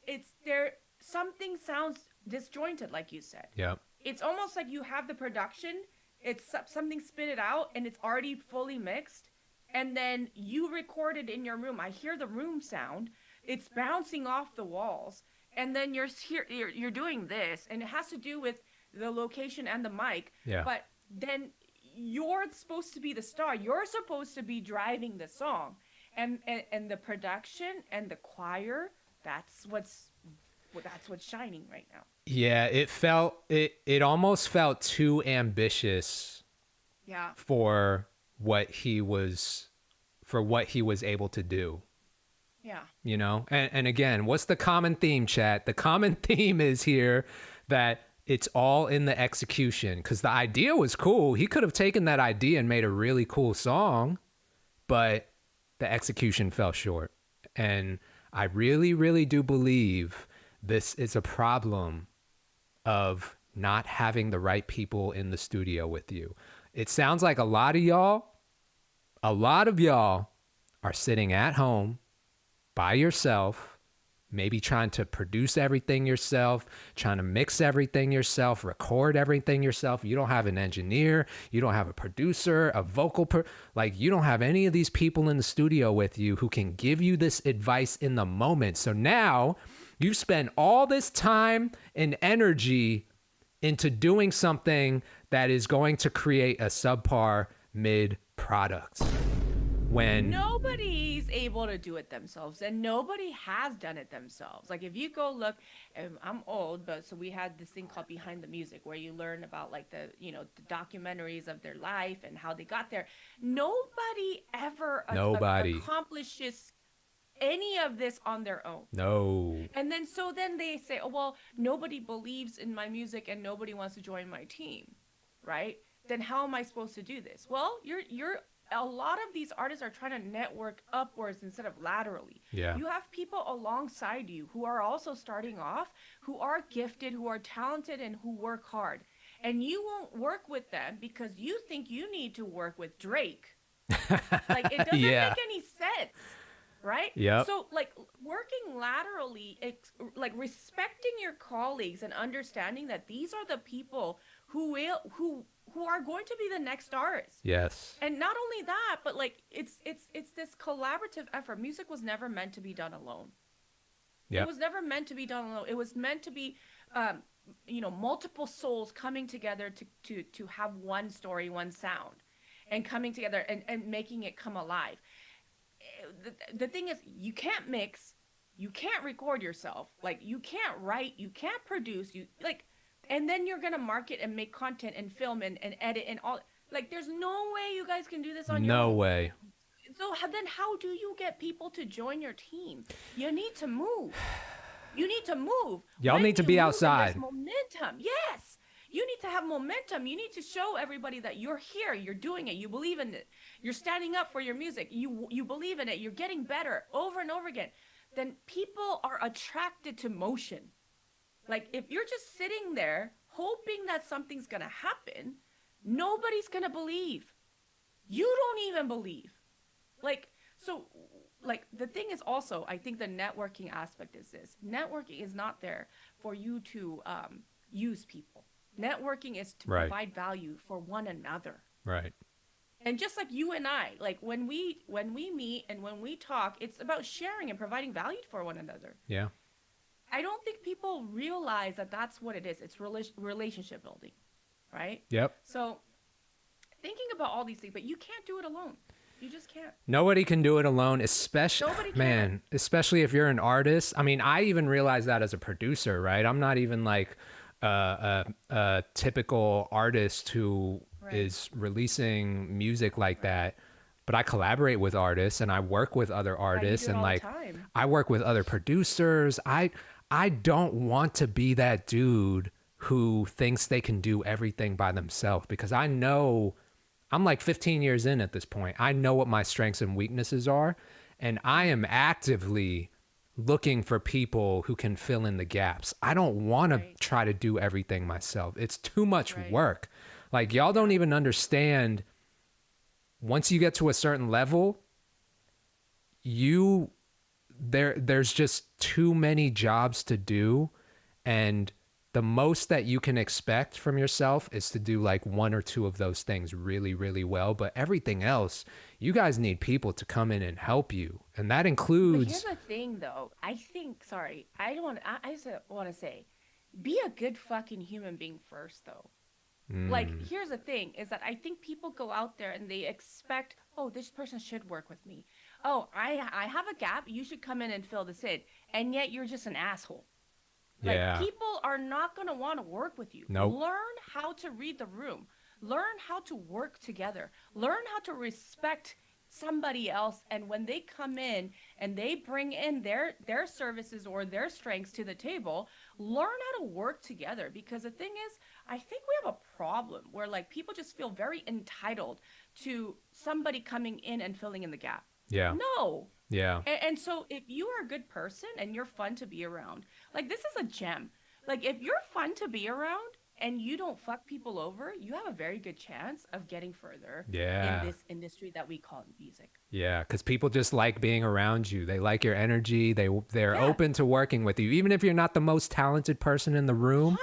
something sounds disjointed, like you said. Yeah. It's almost like you have the production, it's something spit it out, and it's already fully mixed. And then you record it in your room. I hear the room sound. It's bouncing off the walls. And then you're doing this, and it has to do with the location and the mic. Yeah. But then you're supposed to be the star. You're supposed to be driving the song. And the production and the choir, that's what's shining right now. Yeah, it almost felt too ambitious. Yeah. For what he was able to do. Yeah. And again, what's the common theme, chat? The common theme is here that it's all in the execution, because the idea was cool. He could have taken that idea and made a really cool song, but the execution fell short. And I really, really do believe this is a problem of not having the right people in the studio with you. It sounds like a lot of y'all are sitting at home by yourself, maybe trying to produce everything yourself, trying to mix everything yourself, record everything yourself. You don't have an engineer, you don't have a producer, a vocal you don't have any of these people in the studio with you who can give you this advice in the moment. So now you spend all this time and energy into doing something that is going to create a subpar mid product. When nobody's able to do it themselves, and nobody has done it themselves. Like, if you go look, I'm old, but so we had this thing called Behind the Music, where you learn about like the documentaries of their life and how they got there. Nobody ever accomplishes any of this on their own. No. And then they say, oh, well, nobody believes in my music and nobody wants to join my team, right? Then how am I supposed to do this? Well, a lot of these artists are trying to network upwards instead of laterally. Yeah. You have people alongside you who are also starting off, who are gifted, who are talented, and who work hard. And you won't work with them because you think you need to work with Drake. Like, it doesn't make any sense. Right? Yeah. So, like, working laterally, like, respecting your colleagues and understanding that these are the people who who are going to be the next stars. Yes. And not only that, but like it's this collaborative effort. Music was never meant to be done alone. Yep. It was never meant to be done alone. It was meant to be multiple souls coming together to have one story, one sound, and coming together and making it come alive. The thing is, you can't mix, you can't record yourself, like you can't write, you can't produce, and then you're gonna market and make content and film and edit and all. Like, there's no way you guys can do this on your own. No way. So then how do you get people to join your team? You need to move. You need to move. Y'all When need to you be move, outside. there's momentum. Yes. You need to have momentum. You need to show everybody that you're here. You're doing it. You believe in it. You're standing up for your music. You believe in it. You're getting better over and over again. Then people are attracted to motion. Like, if you're just sitting there hoping that something's going to happen, nobody's going to believe. You don't even believe. The thing is also, I think the networking aspect is this. Networking is not there for you to use people. Networking is to provide value for one another. Right. And just like you and I, like when we meet and when we talk, it's about sharing and providing value for one another. Yeah. I don't think people realize that that's what it is. It's relationship building, right? Yep. So thinking about all these things, but you can't do it alone. You just can't. Nobody can do it alone, especially, Nobody can. man, especially if you're an artist. I mean, I even realize that as a producer, right? I'm not even like a typical artist who is releasing music like that. But I collaborate with artists and I work with other artists and like I work with other producers. I don't want to be that dude who thinks they can do everything by themselves, because I know I'm like 15 years in at this point. I know what my strengths and weaknesses are, and I am actively looking for people who can fill in the gaps. I don't want to try to do everything myself. It's too much work. Like, y'all don't even understand. Once you get to a certain level, there's just too many jobs to do, and the most that you can expect from yourself is to do like one or two of those things really, really well. But everything else, you guys need people to come in and help you. And that includes... But here's the thing, though. I just want to say, be a good fucking human being first, though. Like, here's the thing, is that I think people go out there and they expect, oh, this person should work with me. Oh, I have a gap. You should come in and fill this in. And yet you're just an asshole. Like, people are not going to want to work with you. Nope. Learn how to read the room. Learn how to work together. Learn how to respect somebody else. And when they come in and they bring in their services or their strengths to the table, learn how to work together. Because the thing is, I think we have a problem where like people just feel very entitled to somebody coming in and filling in the gap. Yeah. No. Yeah. And so if you are a good person and you're fun to be around, like, this is a gem. Like, if you're fun to be around and you don't fuck people over, you have a very good chance of getting further in this industry that we call music. Yeah, because people just like being around you. They like your energy. They're open to working with you. Even if you're not the most talented person in the room,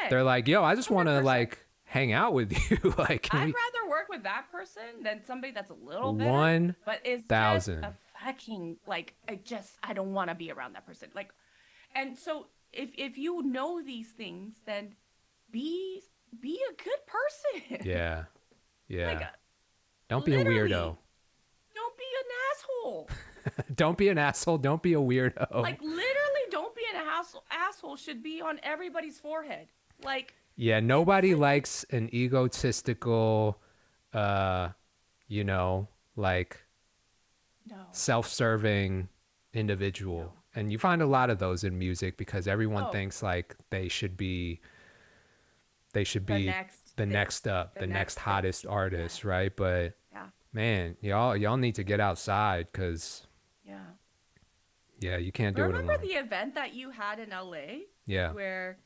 100%. they're like, yo, I just want to like hang out with you. Like, I'd rather work with that person than somebody that's a little bit 1,000. but it's just a fucking, like, I don't want to be around that person. Like, and so if you know these things, then be a good person. Yeah. Yeah. Like, don't be a weirdo. Don't be an asshole. Don't be an asshole. Don't be a weirdo. Like, literally, don't be an asshole should be on everybody's forehead. Like, yeah, nobody likes an egotistical, like, self-serving individual. No. And you find a lot of those in music because everyone thinks like they should be the next hottest artist, right? But man, y'all need to get outside, because you can't do it alone. Remember the event that you had in LA? Yeah. Where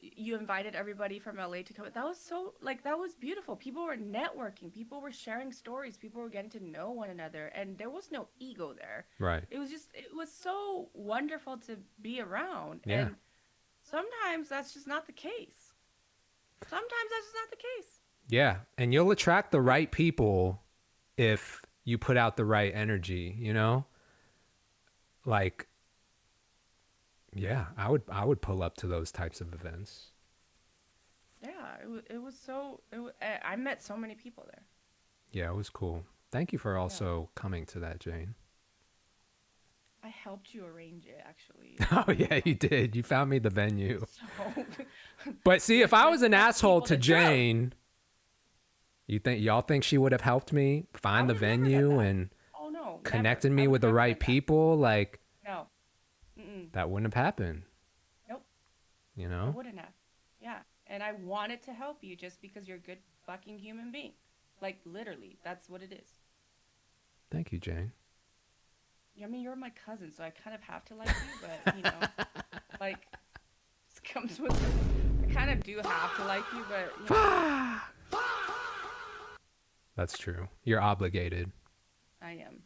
you invited everybody from LA to come. That was so, like, that was beautiful. People were networking. People were sharing stories. People were getting to know one another. And there was no ego there. Right. It was so wonderful to be around. Yeah. And sometimes that's just not the case. Yeah, and you'll attract the right people if you put out the right energy, you know? Like, yeah, I would pull up to those types of events. Yeah, it was so. I met so many people there. Yeah, it was cool. Thank you for also coming to that, Jane. I helped you arrange it, actually. Oh yeah, you did. You found me the venue. So, But see, if I was an Like asshole people to to go. Jane, y'all think she would have helped me find the would never have venue that. and oh no, connected never. me I with would the never right have that. people? Like, No. Mm-mm. that wouldn't have happened, Nope. you I know? wouldn't have. Yeah. And I wanted to help you just because you're a good fucking human being. Like, literally, that's what it is. Thank you, Jane. I mean, you're my cousin, so I kind of have to like you, but, you know, like, this comes with, I kind of do have to like you, but, you know, That's true. You're obligated. I am.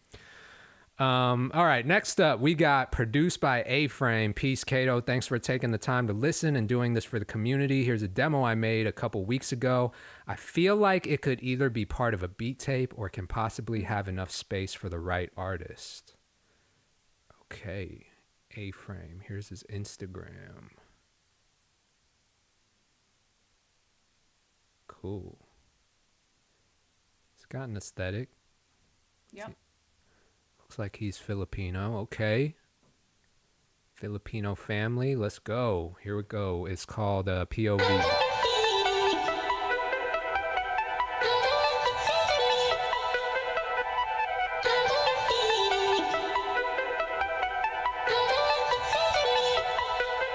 All right, next up, we got produced by A-Frame. Peace, Kato. Thanks for taking the time to listen and doing this for the community. Here's a demo I made a couple weeks ago. I feel like it could either be part of a beat tape or can possibly have enough space for the right artist. Okay, A-Frame. Here's his Instagram. Cool. He's got an aesthetic. Yep. Looks like he's Filipino. Okay. Filipino family. Let's go. Here we go. It's called POV.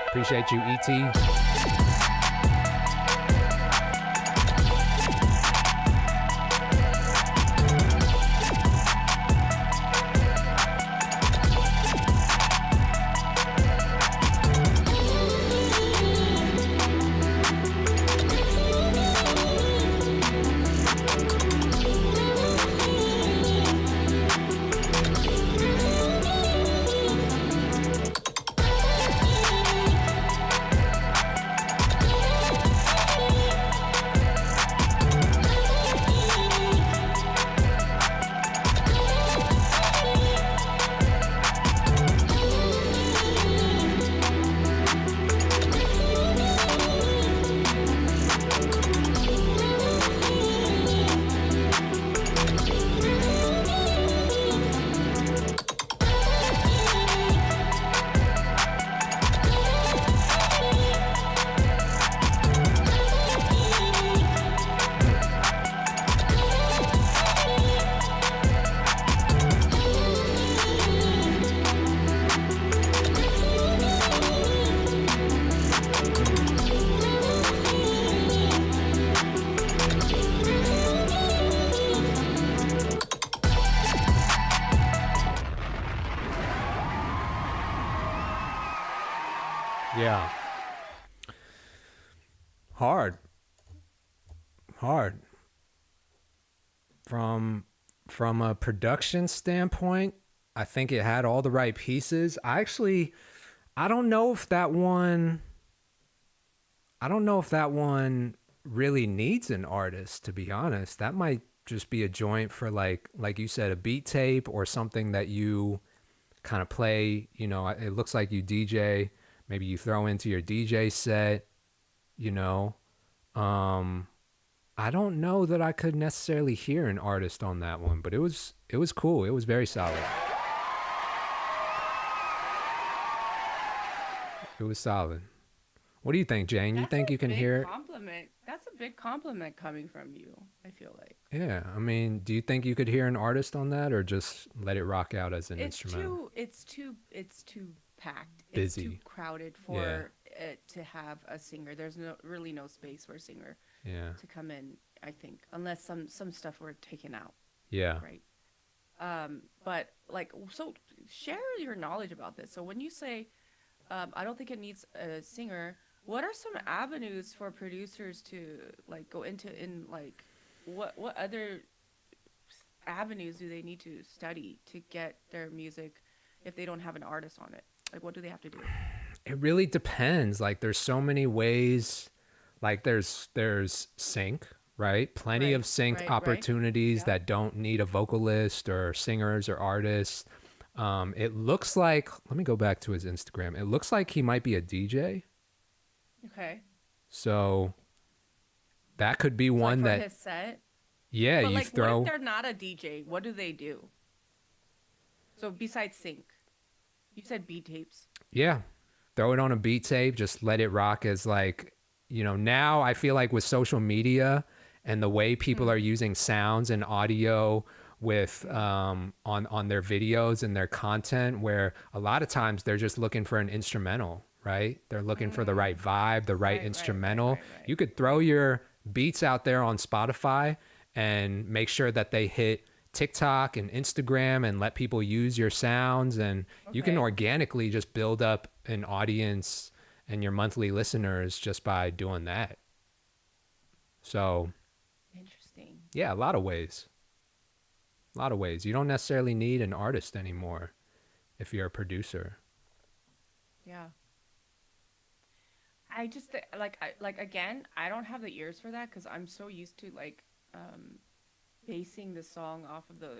Appreciate you, E.T. Yeah. Hard. From a production standpoint, I think it had all the right pieces. I don't know if that one really needs an artist, to be honest. That might just be a joint for like you said, a beat tape or something that you kind of play, you know, it looks like you DJ, maybe you throw into your DJ set, you know. I don't know that I could necessarily hear an artist on that one, but it was cool. It was very solid. It was solid. What do you think, Jane? You think you can hear it? Compliment. That's a big compliment coming from you, I feel like. Yeah, I mean, do you think you could hear an artist on that, or just let it rock out as an instrumental? It's too packed. Busy. It's too crowded for it to have a singer. There's really no space for a singer to come in, I think, unless some stuff were taken out. Yeah. Right. But like, so share your knowledge about this. So when you say, I don't think it needs a singer, what are some avenues for producers to like go into what other avenues do they need to study to get their music if they don't have an artist on it? Like, what do they have to do? It really depends. Like, there's so many ways. Like, there's sync, right? Plenty Right, of sync right, right. opportunities Yeah. that don't need a vocalist or singers or artists. It looks like, let me go back to his Instagram. It looks like he might be a DJ. Okay. So that could be So, like, one for that, his set. yeah, But you like, what throw. if they're not a DJ? What do they do? So besides sync, you said beat tapes. Yeah. Throw it on a beat tape, just let it rock as like, now I feel like with social media and the way people are using sounds and audio with on their videos and their content, where a lot of times they're just looking for an instrumental, right? They're looking for the right vibe, the right instrumental. Right. You could throw your beats out there on Spotify and make sure that they hit TikTok and Instagram and let people use your sounds, and you can Okay. organically just build up an audience and your monthly listeners just by doing that. So Interesting. yeah, a lot of ways. You don't necessarily need an artist anymore if you're a producer. Yeah. I just again, I don't have the ears for that because I'm so used to basing the song off of the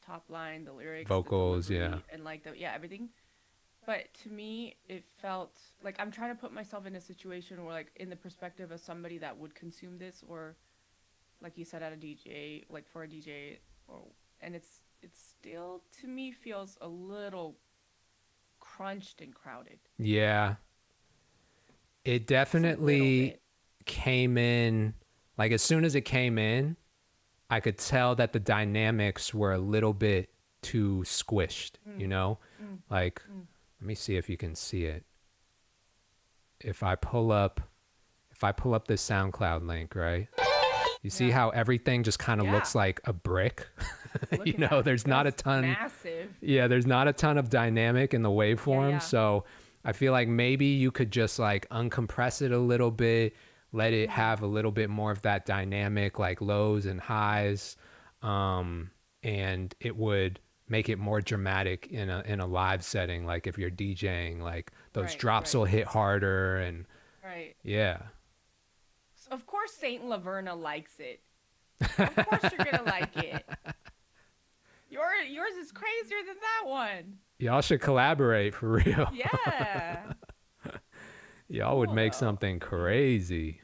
top line, the lyrics, the Vocals, delivery, yeah. and everything. But to me, it felt like I'm trying to put myself in a situation where, like, in the perspective of somebody that would consume this, or like you said, at a DJ, like for a DJ, and it's still, to me, feels a little crunched and crowded. Yeah. It Just a little definitely bit. came in, like as soon as it came in, I could tell that the dynamics were a little bit too squished, Like, let me see if you can see it. If I pull up this SoundCloud link, right? You see how everything just kind of Yeah. looks like a brick? Look at that. There's not a That's ton. massive. Yeah, there's not a ton of dynamic in the waveform. Yeah. So I feel like maybe you could just like uncompress it a little bit, let it have a little bit more of that dynamic, like lows and highs. And it would make it more dramatic in a live setting. Like if you're DJing, like those Right, drops right. will hit harder, and Right. yeah. Of course, Saint Laverna likes it. Of course, you're gonna like it. Yours is crazier than that one. Y'all should collaborate for real. Yeah. Y'all would Cool, make though. something crazy.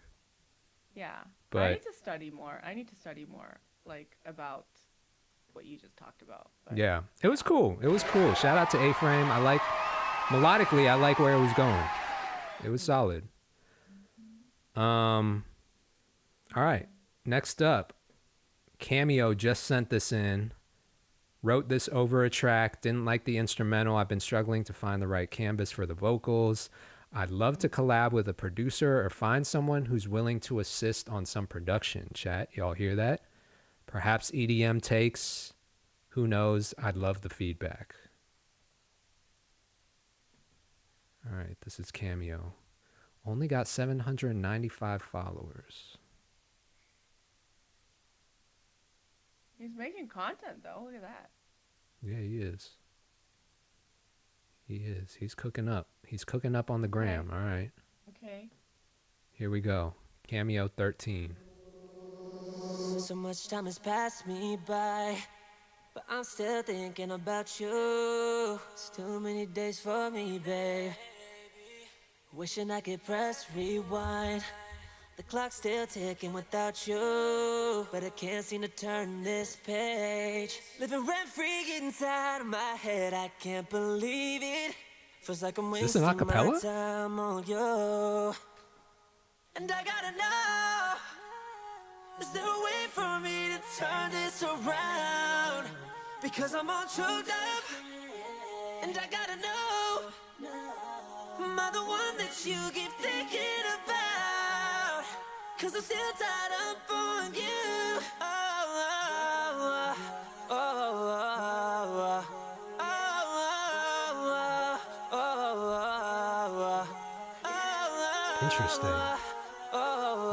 Yeah. I But- need to study more. Like, about what you just talked about. But Yeah, it was cool. Shout out to A-Frame. Melodically, I like where it was going. It was solid. All right. Next up, Cameo just sent this in. Wrote this over a track. Didn't like the instrumental. I've been struggling to find the right canvas for the vocals. I'd love to collab with a producer or find someone who's willing to assist on some production. Chat, y'all hear that? Perhaps EDM takes. Who knows? I'd love the feedback. All right, this is Cameo. Only got 795 followers. he's making content, though. Look at that. Yeah, he is. He's cooking up. He's cooking up on the gram. All right. Okay. Here we go. Cameo 13. So much time has passed me by, but I'm still thinking about you. It's too many days for me, babe. Wishing I could press rewind. The clock's still ticking without you, but I can't seem to turn this page. Living rent-free inside of my head, I can't believe it. Feels like I'm Is this an wasting my acapella? time on you. And I gotta know, is there a way for me to turn this around? Because I'm all choked up, and I gotta know, am I the one that you keep thinking about? Cause I'm still tied up on you. Interesting.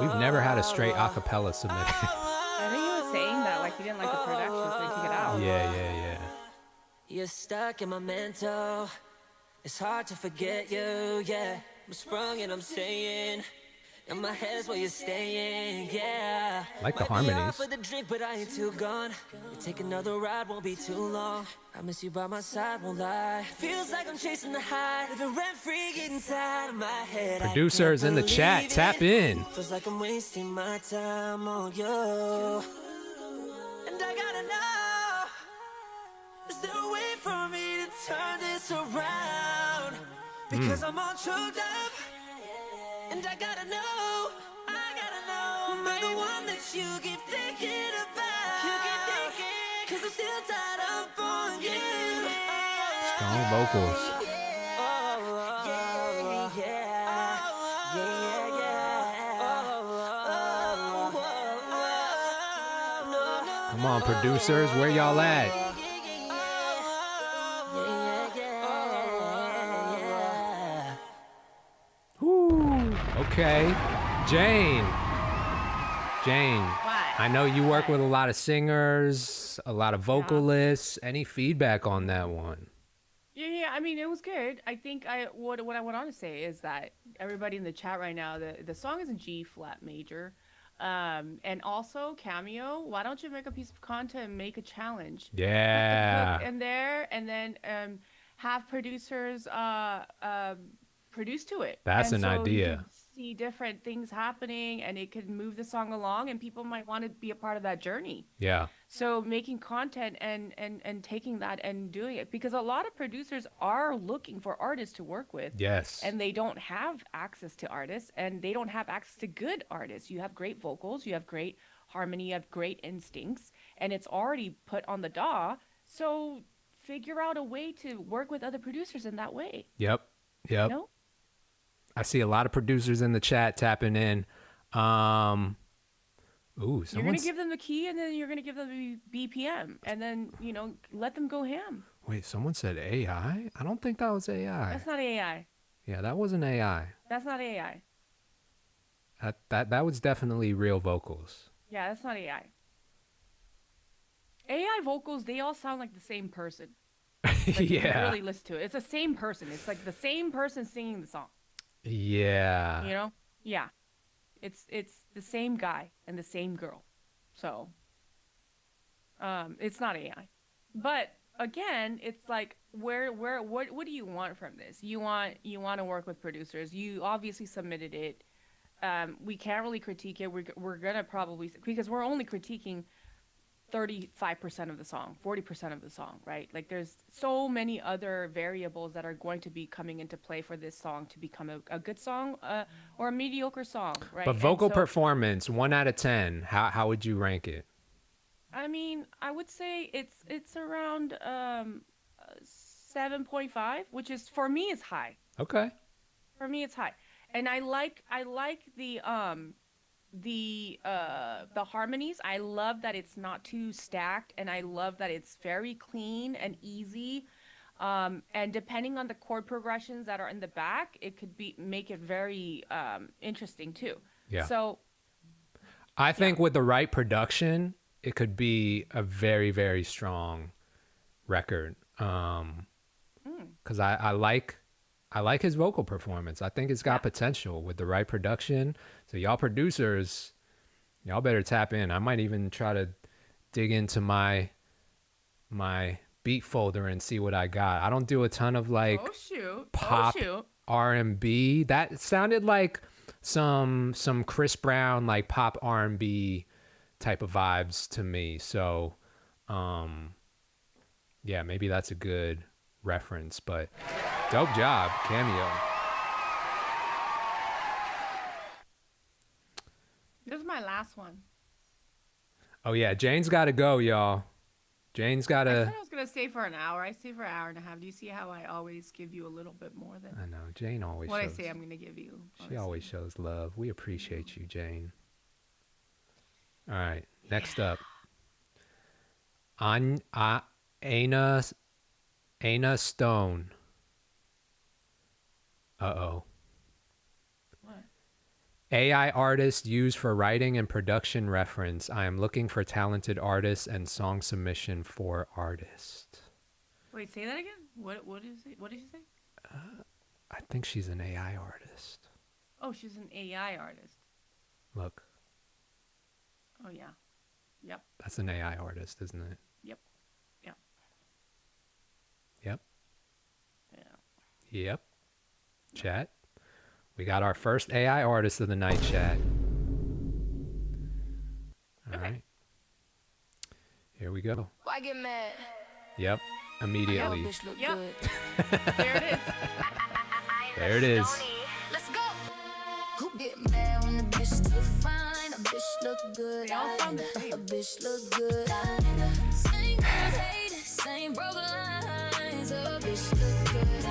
We've never had a straight acapella submitted. I think he was saying that, like, he didn't like the production, so he took it out. Yeah. You're stuck in my mental. It's hard to forget you, yeah. I'm sprung and I'm saying In my head's where you're staying, yeah. Like the Might be harmonies. off for the drink, but I ain't too gone. We take another ride, won't be too long. I miss you by my side, won't lie. Feels like I'm chasing the high, living rent-free inside of my head. I Producers can't in the chat, believe tap it. in. Feels like I'm wasting my time on you. And I gotta know, is there a way for me to turn this around? Because I'm all choked up. And I gotta know, am I the one that you keep thinking about? Cause I'm still tied up on you. Strong vocals. Come on, producers, where y'all at? Whoo. Okay. Jane. What? I know you work with a lot of singers, a lot of vocalists. Any feedback on that one? Yeah, I mean, it was good. I think what I went on to say is that everybody in the chat right now, the song is in G flat major. And also Cameo, why don't you make a piece of content and make a challenge? Yeah. Put the hook in there and then have producers produce to it. That's And an so you idea. can see different things happening and it could move the song along and people might want to be a part of that journey. Yeah. So making content and taking that and doing it, because a lot of producers are looking for artists to work with. Yes. And they don't have access to artists and they don't have access to good artists. You have great vocals, you have great harmony, you have great instincts, and it's already put on the DAW. So figure out a way to work with other producers in that way. Yep. You know? I see a lot of producers in the chat tapping in. Ooh, You're someone's... going to give them the key and then you're going to give them the BPM and then, let them go ham. Wait, someone said AI? I don't think that was AI. That's not AI. Yeah, that wasn't AI. That's not AI. That was definitely real vocals. Yeah, that's not AI. AI vocals, they all sound like the same person. Like, if you Yeah. really listen to it. It's the same person. It's like the same person singing the song. Yeah. Yeah. It's the same guy and the same girl. So it's not AI. But again, it's like what do you want from this? You want to work with producers. You obviously submitted it. We can't really critique it. We're gonna probably, because we're only critiquing 35% of the song, 40% of the song, right? Like there's so many other variables that are going to be coming into play for this song to become a good song or a mediocre song, right? But vocal And so, performance, 1 out of 10, how would you rank it? I mean, I would say it's around 7.5, which is, for me, is high. Okay. For me, it's high. And I like the harmonies. I love that it's not too stacked, and I love that it's very clean and easy. And depending on the chord progressions that are in the back, it could make it very interesting too. Yeah. So I think with the right production, it could be a very, very strong record. Because I like his vocal performance. I think it's got potential with the right production. So y'all producers, y'all better tap in. I might even try to dig into my beat folder and see what I got. I don't do a ton of like pop R&B. That sounded like some Chris Brown like pop R&B type of vibes to me. So yeah, maybe that's a good reference, but dope job, Cameo. this is my last one. Oh yeah, Jane's got to go, y'all. Jane's got I to... said I was gonna stay for an hour. I stay for an hour and a half. Do you see how I always give you a little bit more than I know, Jane always what shows... I say I'm gonna give you? She honestly. always shows love. We appreciate you, Jane. All right, next up. Anna Stone. Uh-oh. What? AI artist used for writing and production reference. I am looking for talented artists and song submission for artist. Wait, say that again. What is it? What did you say? I think she's an AI artist. Oh, she's an AI artist. Look, Oh yeah. Yep. that's an AI artist, isn't it? Yep. Yep. Yep. Yeah. Yep. Chat. We got our first AI artist of the night, chat. All right. Here we go. Why get mad? Yep. Immediately. Bitch look Yep. good. There it is. There it is. Let's go. Who get mad when the bitch too fine? A bitch look good. They all sound the same. A bitch look good. Same girls hating, same broken lines. A bitch look good.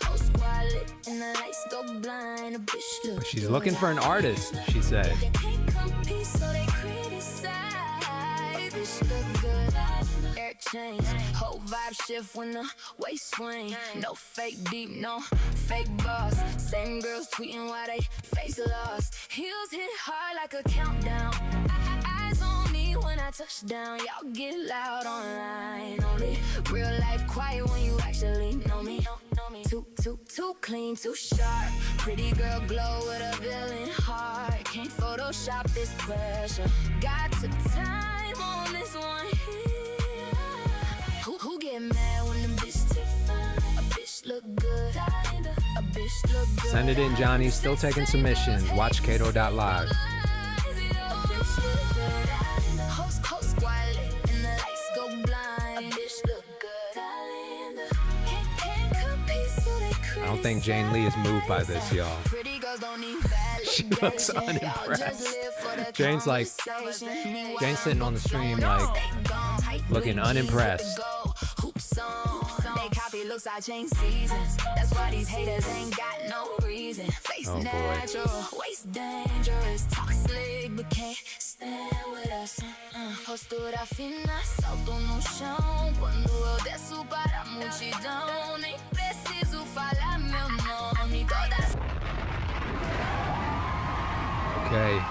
Whole squad lit and the lights go blind. A bitch look good. She's looking for an artist, she said. They can't compete, so they criticize. Bitch look good. Air change, whole vibe shift when the waist swing. No fake deep, no fake boss. Same girls tweeting while they face lost. Heels hit hard like a countdown. Eyes on me when I touch down. Y'all get loud online. Only real life quiet when you actually know me. Too clean, too sharp. Pretty girl glow with a villain heart. Can't Photoshop this pressure. Got to time on this one here. Who get mad when the bitch too fine? A bitch look good. A bitch look good. Send it in, Johnny. Still taking submissions. Watch Kato.live. I don't think Jane Lee is moved by this, y'all. She looks unimpressed. Jane's sitting on the stream like looking unimpressed. Looks like change seasons. That's why these haters ain't got no reason. Face natural, waist dangerous. Talk slick, but can't stand with us. Postura fina, salto no chão. Quando eu desço para a multidão, nem preciso falar meu nome. Todas. Okay.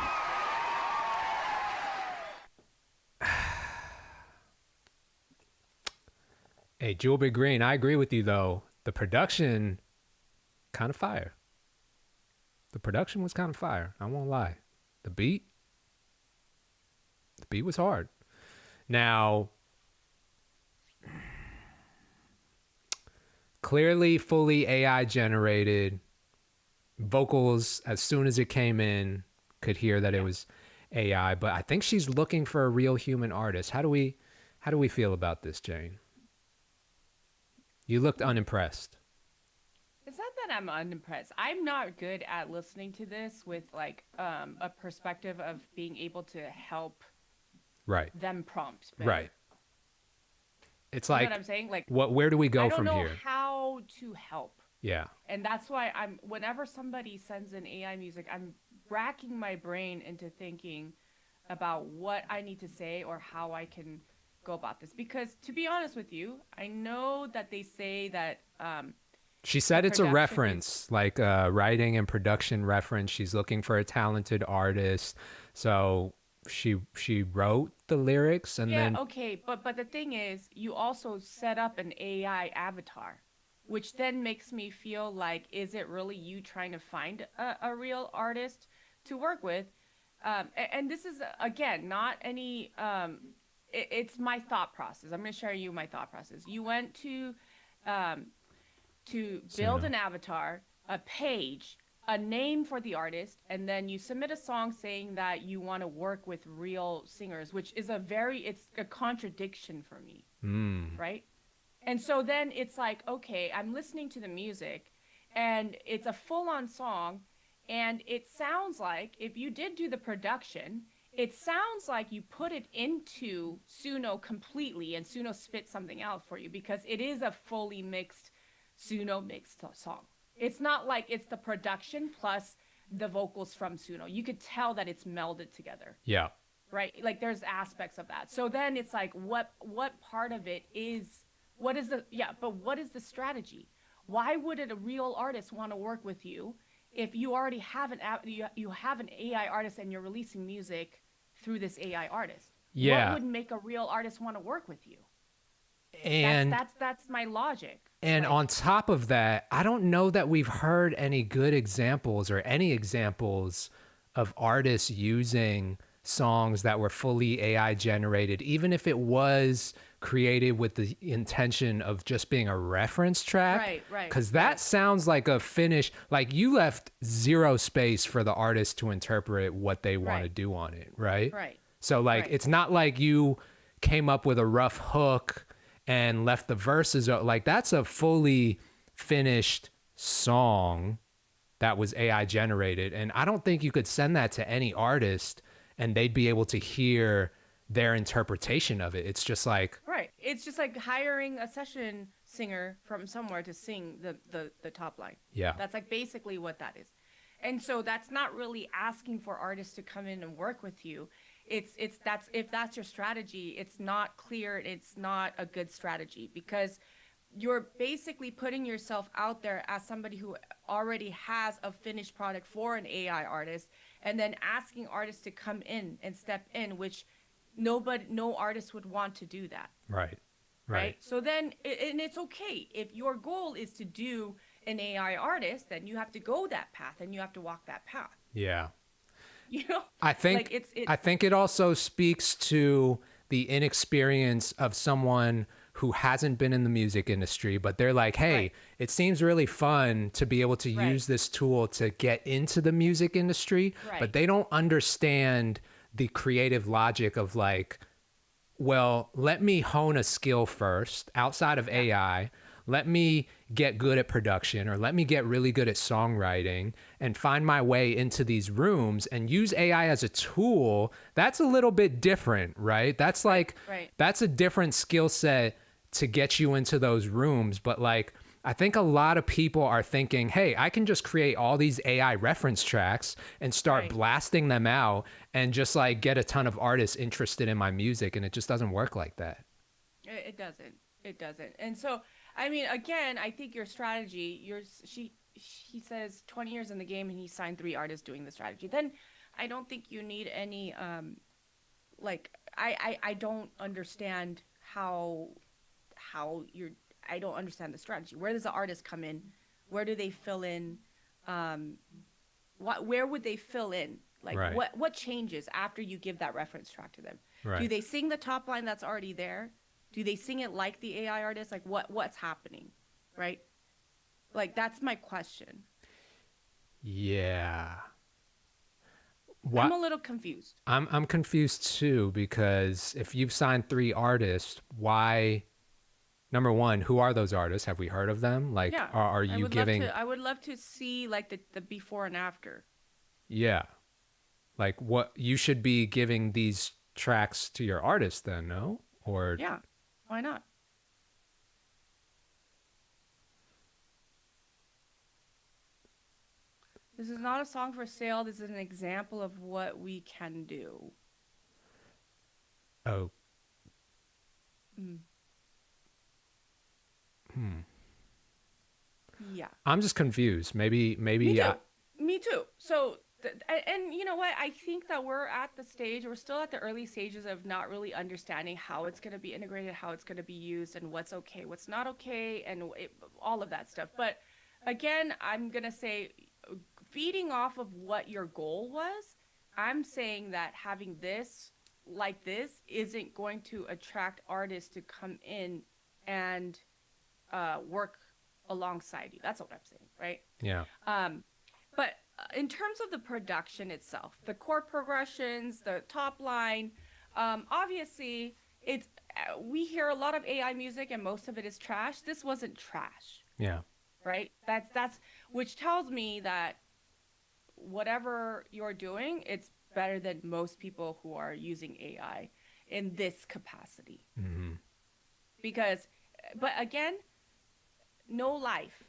Hey, Jewelry Green, I agree with you though. The production, kind of fire. The production was kind of fire. I won't lie. The beat was hard. Now, clearly fully AI generated vocals. As soon as it came in, could hear that it was AI, but I think she's looking for a real human artist. How do we feel about this, Jane? You looked unimpressed. It's not that I'm unimpressed. I'm not good at listening to this with like a perspective of being able to help them prompt. Better. Right. It's You like know what I'm saying? Like where do we go from I don't here? know how to help. Yeah. And that's why whenever somebody sends in AI music, I'm racking my brain into thinking about what I need to say or how I can go about this. Because to be honest with you, I know that they say that she said it's a reference, like writing and production reference. She's looking for a talented artist. So she wrote the lyrics and then okay, but the thing is, you also set up an AI avatar, which then makes me feel like, is it really you trying to find a real artist to work with? And this is again not any it's my thought process. I'm going to share you my thought process. You went to build an avatar, a page, a name for the artist, and then you submit a song saying that you want to work with real singers, which is it's a contradiction for me, right? And so then it's like, okay, I'm listening to the music, and it's a full-on song, and it sounds like if you did do the production, it sounds like you put it into Suno completely, and Suno spit something out for you, because it is a fully mixed Suno mixed song. It's not like it's the production plus the vocals from Suno. You could tell that it's melded together. Yeah. Right? Like there's aspects of that. So then it's like, what part of it is, what is the strategy? Why would a real artist want to work with you if you already have you have an AI artist and you're releasing music through this AI artist? Yeah. What would make a real artist want to work with you? And that's my logic. And on top of that, I don't know that we've heard any good examples or any examples of artists using songs that were fully AI generated, even if it was created with the intention of just being a reference track. Right. Because that sounds like a finish, like you left zero space for the artist to interpret what they want to do on it, right? Right. So like, it's not like you came up with a rough hook and left the verses like that's a fully finished song that was AI generated. And I don't think you could send that to any artist and they'd be able to hear their interpretation of it. It's just like, Right. It's just like hiring a session singer from somewhere to sing the top line. Yeah. That's like basically what that is. And so that's not really asking for artists to come in and work with you. If that's your strategy, it's not clear. It's not a good strategy because you're basically putting yourself out there as somebody who already has a finished product for an AI artist, and then asking artists to come in and step in, which no artist would want to do that. Right. So then, and it's okay if your goal is to do an AI artist, then you have to go that path and you have to walk that path. Yeah. You know, I think I think it also speaks to the inexperience of someone who hasn't been in the music industry, but they're like, hey, it seems really fun to be able to use this tool to get into the music industry, but they don't understand the creative logic of like, well, let me hone a skill first outside of AI. Let me get good at production, or let me get really good at songwriting and find my way into these rooms and use AI as a tool. That's a little bit different, right? That's like, that's a different skill set to get you into those rooms. But like, I think a lot of people are thinking, hey, I can just create all these AI reference tracks and start blasting them out and just like get a ton of artists interested in my music. And it just doesn't work like that. It doesn't. And so, I mean, again, I think your strategy, he says 20 years in the game and he signed 3 artists doing the strategy. Then I don't think you need any, I don't understand I don't understand the strategy. Where does the artist come in? Where do they fill in? Where would they fill in? Like what changes after you give that reference track to them? Do they sing the top line that's already there? Do they sing it like the AI artist? Like what's happening, right? Like that's my question. Yeah. I'm a little confused. I'm confused too, because if you've signed 3 artists, why? Number one, who are those artists? Have we heard of them? Like, are you giving? I would love to see like the before and after. Yeah, like what you should be giving these tracks to your artists then, no? Or yeah. Why not? This is not a song for sale. This is an example of what we can do. Oh. Yeah. I'm just confused. Maybe. Me too. So, and you know what? I think that we're still at the early stages of not really understanding how it's going to be integrated, how it's going to be used, and what's okay, what's not okay, and all of that stuff. But again, I'm going to say, feeding off of what your goal was, I'm saying that having this like this isn't going to attract artists to come in and work alongside you. That's what I'm saying, right? Yeah. But in terms of the production itself, the chord progressions, the top line, obviously we hear a lot of AI music and most of it is trash. This wasn't trash. Yeah. Right? That's which tells me that whatever you're doing, it's better than most people who are using AI in this capacity. Mm-hmm. But again, no life.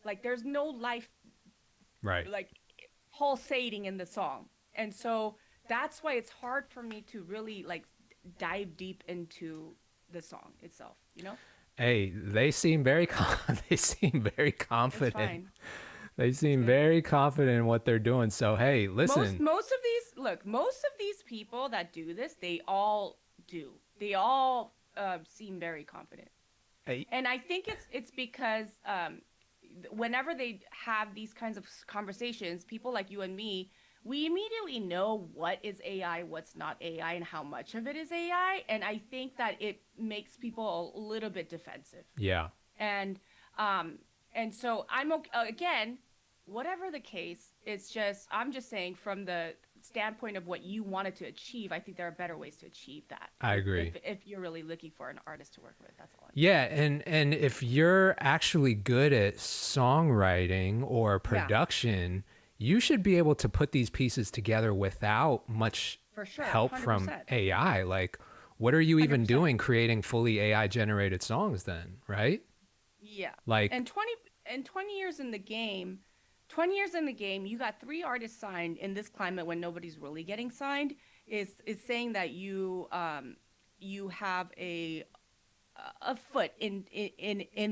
Like there's no life. Right. Like pulsating in the song. And so that's why it's hard for me to really like dive deep into the song itself, you know? Hey, they seem very confident. They seem very confident in what they're doing. So, hey, listen. Most of these people that do this, they all do. They all seem very confident. And I think it's because whenever they have these kinds of conversations, people like you and me, we immediately know what is AI, what's not AI, and how much of it is AI. And I think that it makes people a little bit defensive. Yeah. And so I'm okay, again, whatever the case, I'm just saying from the standpoint of what you wanted to achieve, I think there are better ways to achieve that. I agree. If you're really looking for an artist to work with, that's all. Yeah, and if you're actually good at songwriting or production, you should be able to put these pieces together without much For sure, help from 100%. AI. Like, what are you even 100%. doing creating fully AI generated songs then, right? Yeah. Like, And 20 years in the game, 20 years in the game, you got 3 artists signed in this climate when nobody's really getting signed, is saying that you have a foot in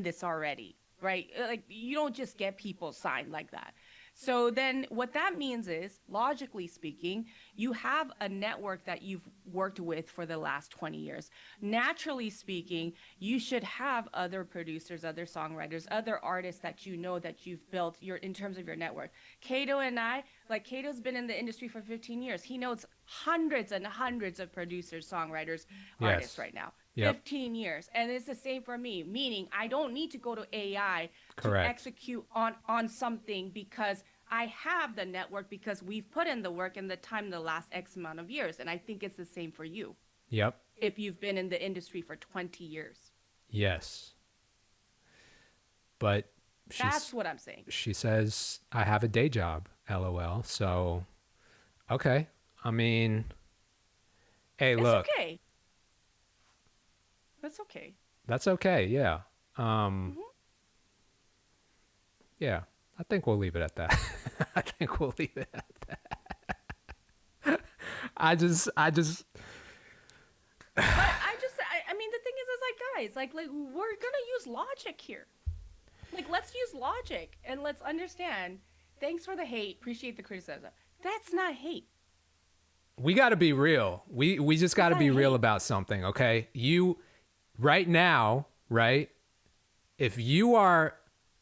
this already, right? Like, you don't just get people signed like that. So then what that means is, logically speaking, you have a network that you've worked with for the last 20 years. Naturally speaking, you should have other producers, other songwriters, other artists that you know that you've built in terms of your network. Kato and I, like, Kato's been in the industry for 15 years. He knows hundreds and hundreds of producers, songwriters, artists right now. Yep. 15 years. And it's the same for me, meaning I don't need to go to AI Correct. to execute on something, because I have the network, because we've put in the work and the time the last X amount of years. And I think it's the same for you. Yep. If you've been in the industry for 20 years. Yes. But That's what I'm saying. she says, I have a day job, LOL. So, okay. I mean, hey, It's look. okay. That's okay. That's okay, yeah. Yeah, I think we'll leave it at that. I think we'll leave it at that. I mean, the thing is like, guys, like we're gonna use logic here. Like, let's use logic and let's understand. Thanks for the hate. Appreciate the criticism. That's not hate. we got to be real. We just got to be real about something, okay? Right now, right? If you are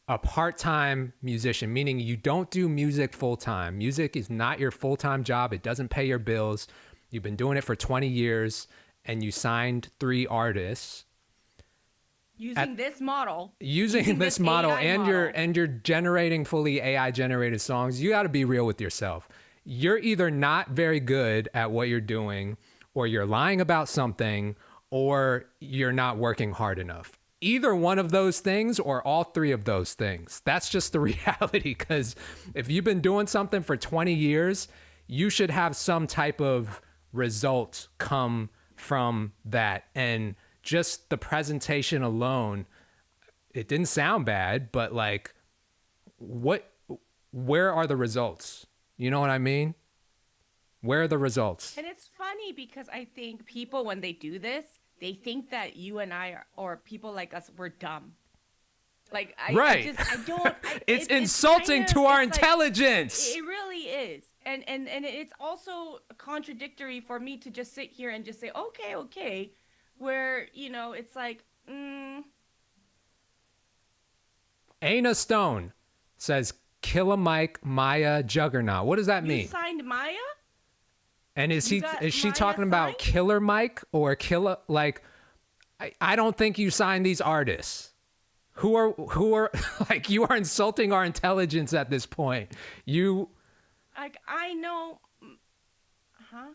a part-time musician, meaning you don't do music full-time, music is not your full-time job, it doesn't pay your bills, you've been doing it for 20 years, and you signed 3 artists. Using this model, and you're generating fully AI generated songs, you got to be real with yourself. You're either not very good at what you're doing, or you're lying about something, or you're not working hard enough. Either one of those things or all 3 of those things. That's just the reality, because if you've been doing something for 20 years, you should have some type of result come from that. And just the presentation alone, it didn't sound bad, but like, where are the results? You know what I mean? Where are the results? and it's funny because I think people, when they do this, they think that you and I or people like us, we're dumb. Like, It's insulting to our intelligence. It really is. And it's also contradictory for me to just sit here and just say, okay, where, it's like, Aina Stone says, Killer Mike, Maya, Juggernaut. What does that mean? You signed Maya? And is she Maya talking about signed? Killer Mike or Killer? Like, I don't think you signed these artists. Who are like, you are insulting our intelligence at this point. I know. Huh?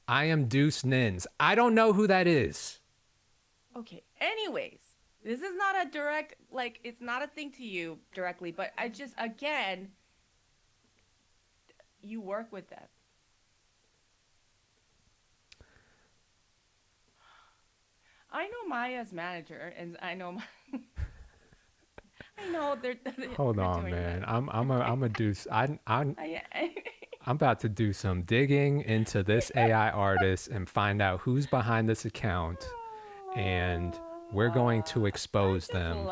I am Deuce Nins. I don't know who that is. Okay. Anyways, this is not a direct, like, it's not a thing to you directly, but I just, again, you work with them. I know Maya's manager, and I know I know they're Hold they're on, doing man. that. I'm a deuce. I'm about to do some digging into this AI artist and find out who's behind this account, and we're going to expose them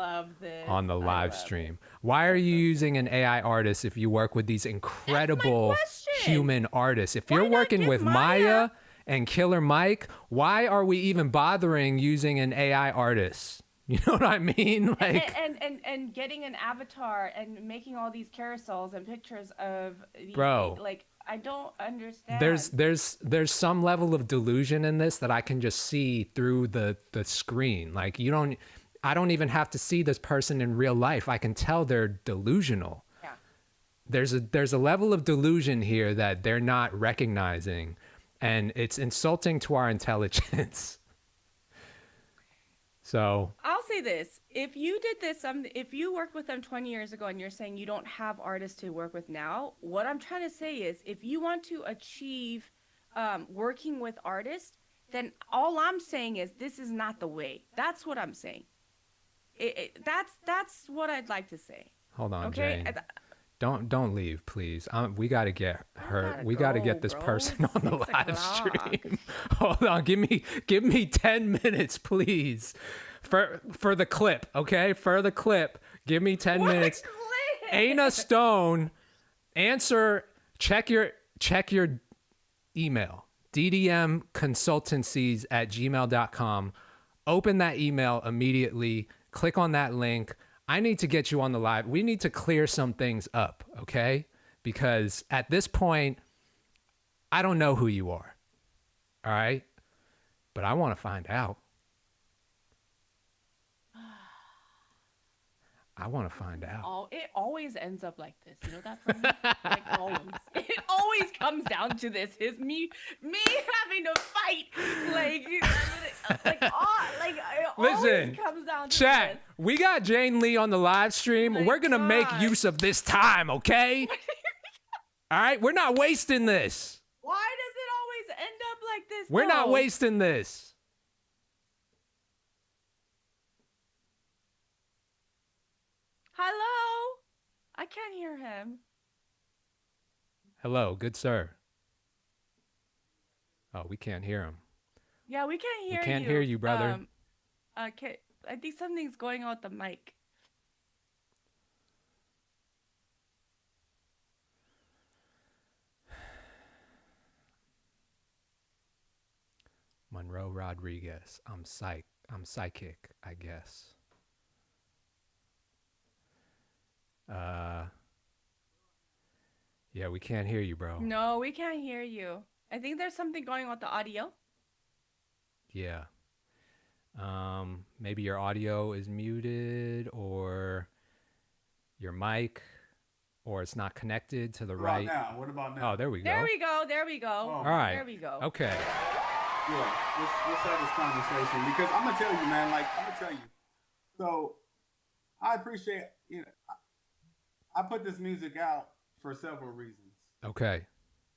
on the live stream. Why are you using an AI artist if you work with these incredible human artists? If you're working with Maya and Killer Mike, why are we even bothering using an AI artist? You know what I mean? Like, And getting an avatar and making all these carousels and pictures of these bro, like I don't understand. there's some level of delusion in this that I can just see through the screen. Like, I don't even have to see this person in real life. I can tell they're delusional. Yeah. There's a level of delusion here that they're not recognizing, and it's insulting to our intelligence. So I'll say this: if you did this, if you worked with them 20 years ago, and you're saying you don't have artists to work with now, what I'm trying to say is, if you want to achieve working with artists, then all I'm saying is this is not the way. That's what I'm saying. That's what I'd like to say. hold on, Okay. Jane. Don't leave, please. We got to get her. gotta We got to go, get this bro. person on the It's live 6 o'clock. stream. Hold on, give me 10 minutes, please, for the clip. Okay, for the clip, give me 10 minutes. Aina Stone, answer. Check your email. ddmconsultancies@gmail.com. Open that email immediately. Click on that link. I need to get you on the live. We need to clear some things up, okay? Because at this point, I don't know who you are, all right? But I want to find out. I want to find out. It always ends up like this. You know that for me? Like always. It always comes down to this. Is me having to fight. It Listen, always comes down to Chat, this. we got Jane Lee on the live stream. my We're going to make God. use of this time, okay? All right? We're not wasting this. Why does it always end up like this? We're not though? wasting this. Hello? I can't hear him. Hello, good sir. Oh, we can't hear him. Yeah, we can't hear you. We can't hear you, brother. Okay, I think something's going on with the mic. Monroe Rodriguez. I'm psychic, I guess. Yeah, we can't hear you, bro. No, we can't hear you. I think there's something going on with the audio. Yeah. Maybe your audio is muted, or your mic, or it's not connected to the right. What about now? Oh, there we go. There we go. There we go. All right. There we go. Okay. Yeah, let's have this conversation, because I'm gonna tell you, man. So I appreciate, I put this music out for several reasons. Okay.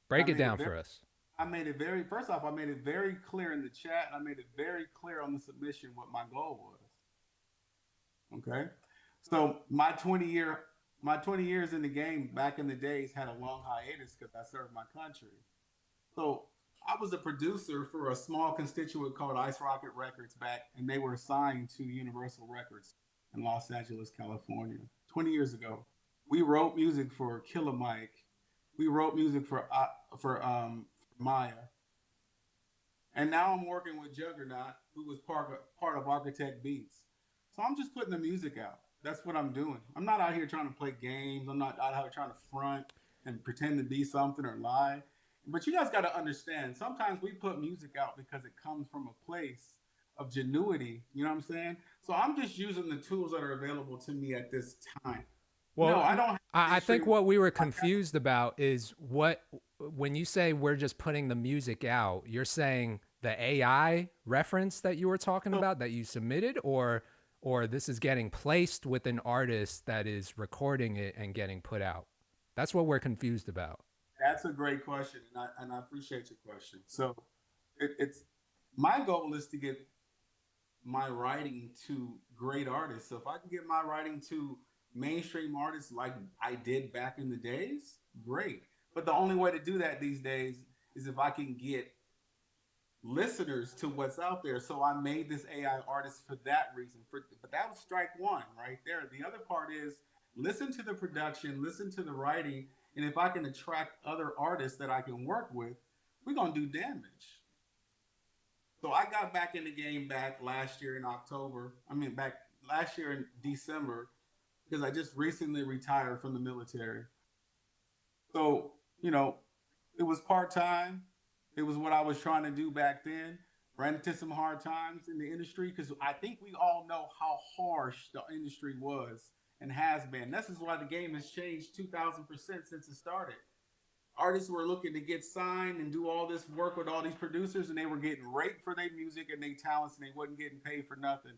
Break I it made down it for us. I made it first off, I made it very clear in the chat. I made it very clear on the submission what my goal was. Okay. So my 20 years in the game back in the days had a long hiatus because I served my country. So I was a producer for a small constituent called Ice Rocket Records back, and they were assigned to Universal Records in Los Angeles, California, 20 years ago. We wrote music for Killer Mike. We wrote music for Maya. And now I'm working with Juggernaut, who was part of Architect Beats. So I'm just putting the music out. That's what I'm doing. I'm not out here trying to play games. I'm not out here trying to front and pretend to be something or lie. But you guys got to understand, sometimes we put music out because it comes from a place of genuity. You know what I'm saying? So I'm just using the tools that are available to me at this time. Well, no, I don't. I think what we were confused about is when you say we're just putting the music out, you're saying the AI reference that you were talking about that you submitted, or this is getting placed with an artist that is recording it and getting put out. That's what we're confused about. That's a great question, and I appreciate your question. So it's my goal is to get my writing to great artists. So if I can get my writing to mainstream artists like I did back in the days, great. But the only way to do that these days is if I can get listeners to what's out there. So I made this AI artist for that reason. But that was strike one right there. The other part is listen to the production, listen to the writing, and if I can attract other artists that I can work with, we're going to do damage. So I got back in the game back last year in October. I mean, back last year in December, because I just recently retired from the military. So, you know, it was part time. It was what I was trying to do back then. Ran into some hard times in the industry because I think we all know how harsh the industry was and has been. This is why the game has changed 2,000% since it started. Artists were looking to get signed and do all this work with all these producers, and they were getting raped for their music and their talents, and they wasn't getting paid for nothing.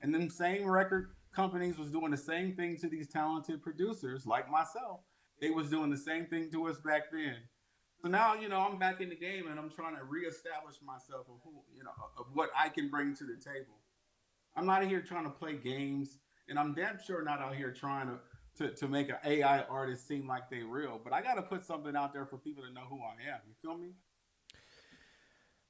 And them same record companies was doing the same thing to these talented producers, like myself. They was doing the same thing to us back then. So now, you know, I'm back in the game, and I'm trying to reestablish myself of who, you know, of what I can bring to the table. I'm not here trying to play games, and I'm damn sure not out here trying to make an AI artist seem like they real. But I got to put something out there for people to know who I am. You feel me?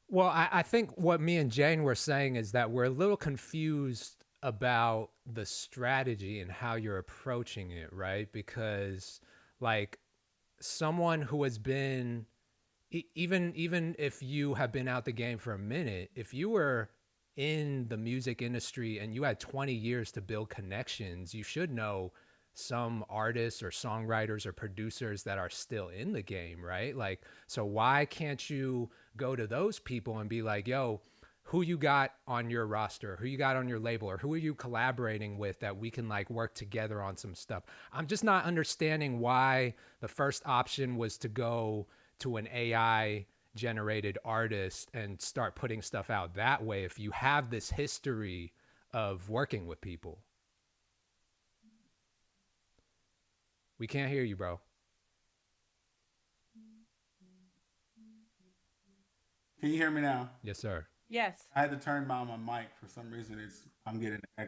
Well, I think what me and Jane were saying is that we're a little confused about the strategy and how you're approaching it, right? Because like someone who has been, even if you have been out the game for a minute, if you were in the music industry and you had 20 years to build connections, you should know some artists or songwriters or producers that are still in the game, right? Like, so why can't you go to those people and be like, yo, who you got on your roster, who you got on your label, or who are you collaborating with that we can like work together on some stuff? I'm just not understanding why the first option was to go to an AI generated artist and start putting stuff out that way if you have this history of working with people. We can't hear you, bro. Can you hear me now? Yes, sir. Yes. I had to turn down my mic for some reason. I'm getting an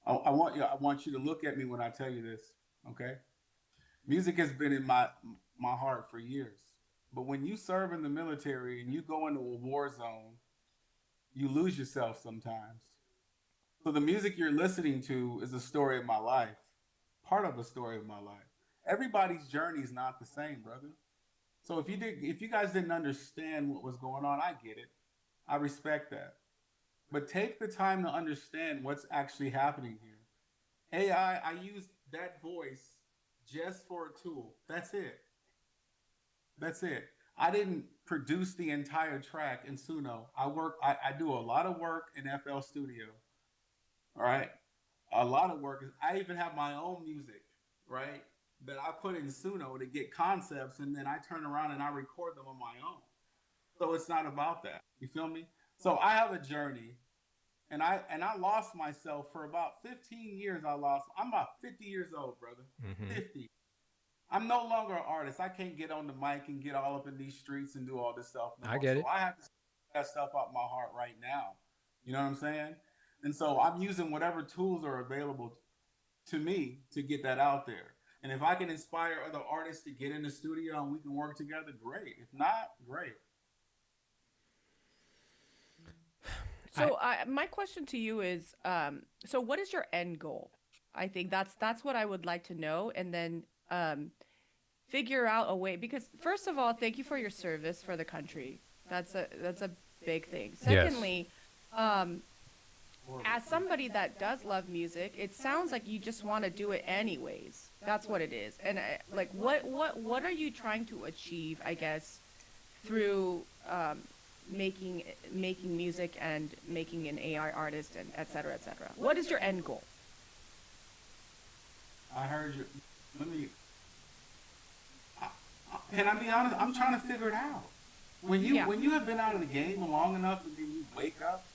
echo. I want you to look at me when I tell you this, okay? Music has been in my heart for years. But when you serve in the military and you go into a war zone, you lose yourself sometimes. So the music you're listening to is a story of my life, part of a story of my life. Everybody's journey is not the same, brother. So if you guys didn't understand what was going on, I get it. I respect that. But take the time to understand what's actually happening here. AI, I use that voice just for a tool. That's it. That's it. I didn't produce the entire track in Suno. I do a lot of work in FL Studio. All right. A lot of work. I even have my own music, right? That I put in Suno to get concepts, and then I turn around and I record them on my own. So it's not about that. You feel me? So I have a journey, and I lost myself for about 15 years. I'm about 50 years old, brother. 50. I'm no longer an artist. I can't get on the mic and get all up in these streets and do all this stuff. No I get it. So I have to get that stuff out my heart right now. You know what I'm saying? And so I'm using whatever tools are available to me to get that out there. And if I can inspire other artists to get in the studio and we can work together, great. If not, great. So my question to you is, so what is your end goal? I think that's what I would like to know, and then figure out a way. Because first of all, thank you for your service for the country. That's a big thing. Secondly, as somebody that does love music, it sounds like you just want to do it anyways. That's what it is. And like, what are you trying to achieve, I guess, through making music and making an AI artist and et cetera, et cetera? What is your end goal? I heard you. Can I be honest? I'm trying to figure it out. When you have been out of the game long enough, and then you wake up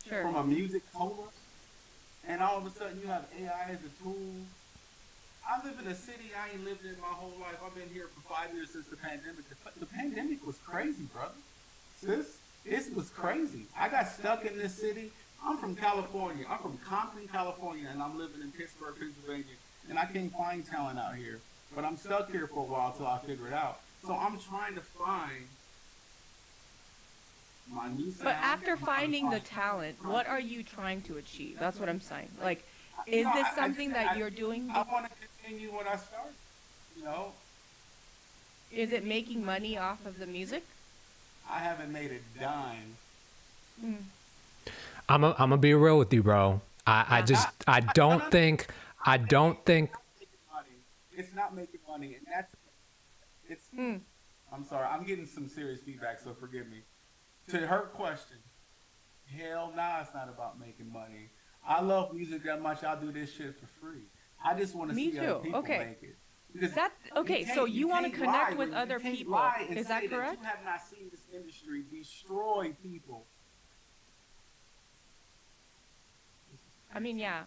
from a music coma, and all of a sudden you have AI as a tool. I live in a city I ain't lived in my whole life. I've been here for 5 years since the pandemic. The pandemic was crazy, brother. Sis, it was crazy. I got stuck in this city. I'm from California. I'm from Compton, California, and I'm living in Pittsburgh, Pennsylvania. And I can't find talent out here. But I'm stuck here for a while till I figure it out. So I'm trying to find my new sound. But after finding the talent, what are you trying to achieve? That's what I'm saying. Like, is this something that you're doing? I want to continue what I started, you know. Is it making money off of the music? I haven't made a dime I'm gonna be real with you, bro. I just I don't think It's not making money, and that's it's. I'm sorry, I'm getting some serious feedback, so forgive me. To her question, hell nah, it's not about making money. I love music that much. I'll do this shit for free. I just want to Me see other too. people Okay. make it. Because That okay? So you want to can't lie connect with when- other you can't people? lie and Is say that correct? You have not seen this industry destroy people. I mean, yeah,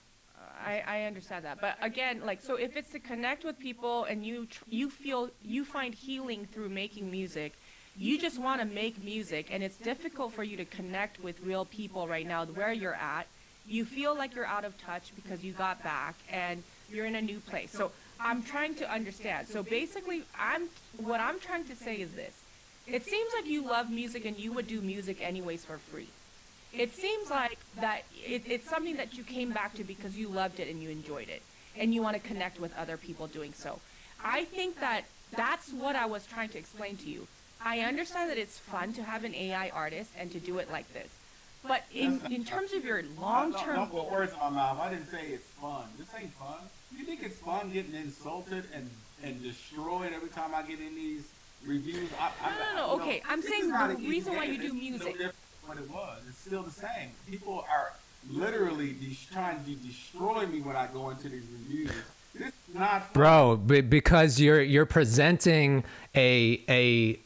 I understand that. But again, like, so if it's to connect with people and you find healing through making music, you just want to make music, and it's difficult for you to connect with real people right now where you're at. You feel like you're out of touch because you got back and you're in a new place. So I'm trying to understand. So basically, what I'm trying to say is this. It seems like you love music and you would do music anyways for free. It seems like that it's something that you came back to because you loved it and you enjoyed it, and you want to connect with other people doing so. I think that that's what I was trying to explain to you. I understand that it's fun to have an AI artist and to do it like this, but in terms of your long-term Don't put words in my mouth. I didn't say it's fun. This ain't fun. You think it's fun getting insulted and destroyed every time I get in these reviews? No. Okay, I'm saying the reason why you do music. What it was, it's still the same. People are literally trying to destroy me when I go into these reviews. This is not fun. bro, because you're presenting a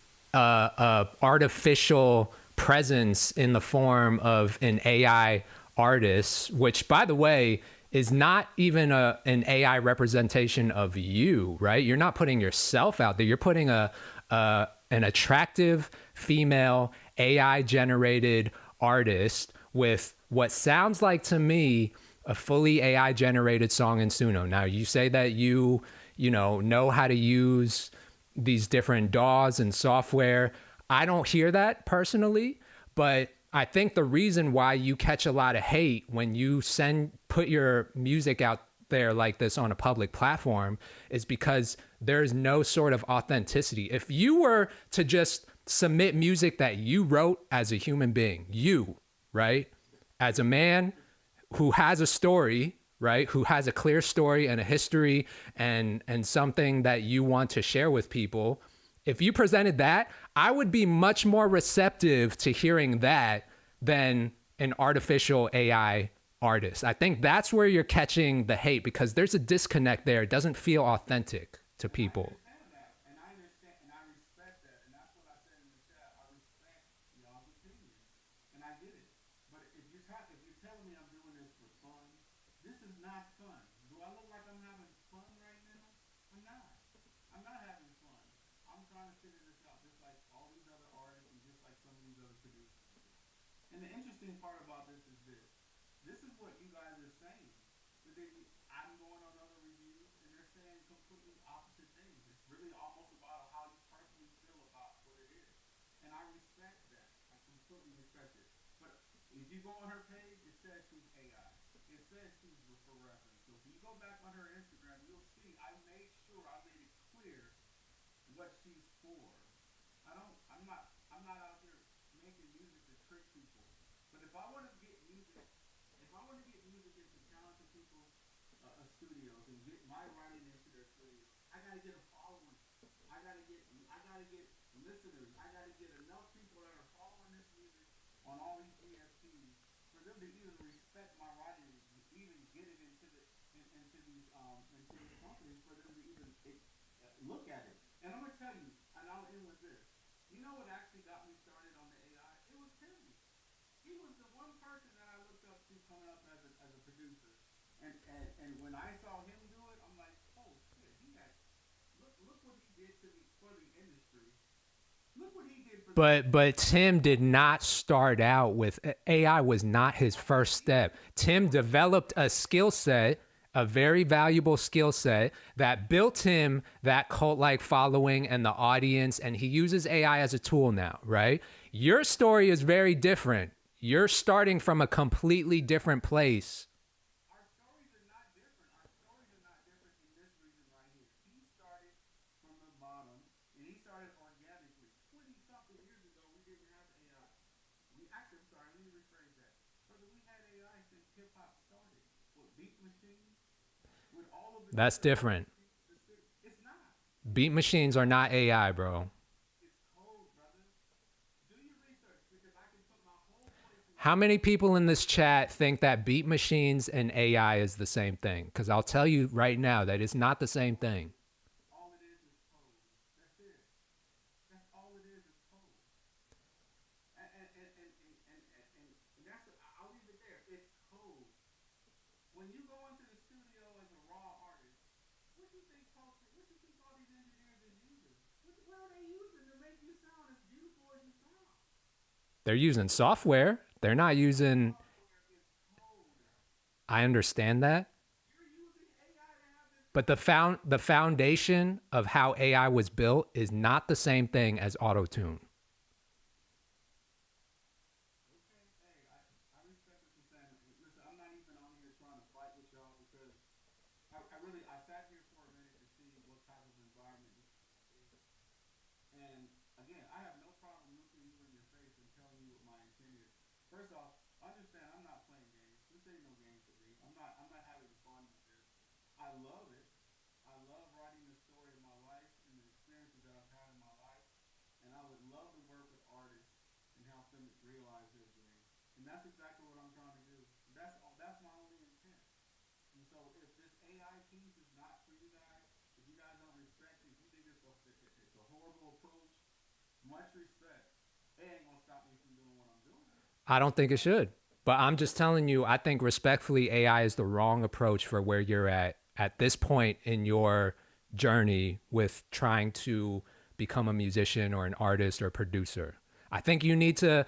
artificial presence in the form of an AI artist, which, by the way, is not even an AI representation of you, right? You're not putting yourself out there. You're putting an attractive female AI generated artist with what sounds like to me a fully AI generated song in Suno. Now you say that you know how to use these different DAWs and software. I don't hear that personally, but I think the reason why you catch a lot of hate when you put your music out there like this on a public platform is because there's no sort of authenticity. If you were to just submit music that you wrote as a human being, right? As a man who has a story, right? Who has a clear story and a history and something that you want to share with people. If you presented that, I would be much more receptive to hearing that than an artificial AI artist. I think that's where you're catching the hate because there's a disconnect there. It doesn't feel authentic to people. And I understand and I respect that. And that's what I said in the chat. I respect y'all's opinion. And I get it. But if you're telling me I'm doing this for fun, this is not fun. Do I look like I'm having fun right now? I'm not. I'm not having fun. I'm trying to figure this out just like all these other artists and just like some of these other producers. And the interesting part about this is this. This is what you guys are saying. But then I'm going on other reviews and they're saying completely opposite things. It's really almost about how you personally feel about what it is. And I respect that. I completely respect it. But if you go on her page, it says she's AI. It says she's for reference. So if you go back on her Instagram, you'll see I made sure I made it clear what she's for. I'm not out here making music to trick people. But if I want to get music into talented people's studios and get my writing into their studios, I gotta get a following. I gotta get listeners. I gotta get enough people that are following this music on all these DSPs for them to even respect my writing, even get it into these companies for them to even look at it. And I'm gonna tell you, and I'll end with this. You know what actually got me started on the AI? It was Tim. He was the one person that I looked up to coming up as a producer. And when I saw him do it, I'm like, oh shit, look what he did for the industry. Look what he did for But Tim did not start out with AI was not his first step. Tim developed a skill set, a very valuable skill set that built him that cult-like following and the audience, and he uses AI as a tool now, right? Your story is very different. You're starting from a completely different place. Our stories are not different. Our stories are not different in this reason right here. He started from the bottom, and he started organically. 20-something years ago, we didn't have AI. We Actually, I'm sorry. Let me rephrase that. Brother, we had AI since hip hop started. With beat machines, with all of the That's different. It's not. Beat machines are not AI, bro. It's code, brother. Do your research because I can put my whole voice in. How many people in this chat think that beat machines and AI is the same thing? Because I'll tell you right now that it's not the same thing. All it is code. That's it. That's all it is code. And that's I'll leave it there. It's code. When you go into the studio as a raw artist, what you think all these engineers are using? What are they using to make you sound as beautiful as you sound? They're using software. They're not using. I understand that. But the foundation of how AI was built is not the same thing as auto-tune. I respect what you're saying. Listen, I'm not even on here trying to fight with y'all because I sat here for a minute to see what type of environment this is going to be. And again, I have no problem looking you in your face and telling you what my intent is. First off, understand I'm not playing games. This ain't no game for me. I'm not having fun with this. I love it. I love writing the story of my life and the experiences that I've had in my life. And I would love to work with artists and help them realize their dreams. And that's exactly what I'm trying to do. That's my only intent. And so if this AI piece is not for you guys, if you guys don't respect it, if you think it's a horrible approach, much respect. It ain't gonna stop me from doing what I'm doing. I don't think it should. But I'm just telling you, I think respectfully, AI is the wrong approach for where you're at this point in your journey with trying to become a musician or an artist or producer. I think you need to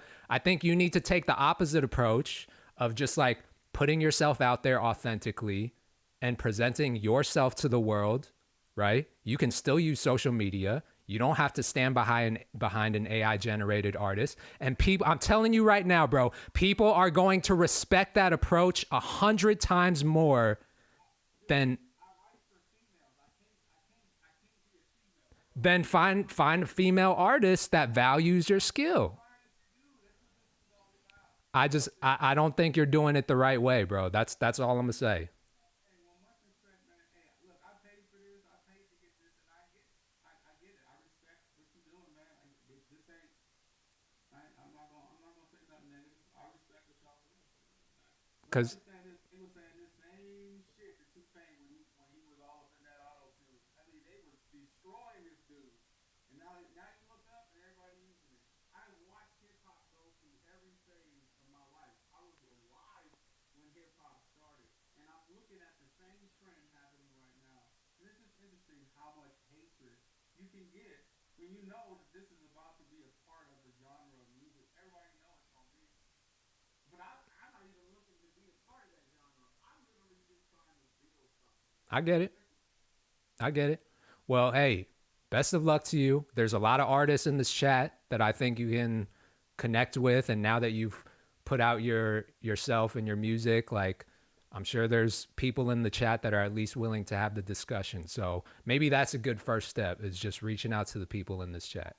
take the opposite approach of just like putting yourself out there authentically and presenting yourself to the world, right? You can still use social media. You don't have to stand behind an AI generated artist. And people, I'm telling you right now, bro, people are going to respect that approach 100 times more than find a female artist that values your skill. I don't think you're doing it the right way, bro. That's all I'm gonna say. Look, I paid for this. I paid to get this, and I get it. I respect what you're doing, man. This ain't. I'm not gonna say nothing negative. I respect what y'all doing. Because It was saying the same shit that T-Pain when he was all up in that auto tune. I mean, they was destroying this dude, and now you look up and everybody using it. I watched hip hop go through every phase of my life. I was alive when hip hop started, and I'm looking at the same trend happening right now. And it's just interesting how much hatred you can get when you know that this is about to be a part of the genre of music. Everybody knows it's gonna be. But I'm not even looking to be a part of that genre. I'm literally just trying to build something. I get it. Well, hey, best of luck to you. There's a lot of artists in this chat that I think you can connect with. And now that you've put out yourself and your music, like I'm sure there's people in the chat that are at least willing to have the discussion. So maybe that's a good first step, is just reaching out to the people in this chat.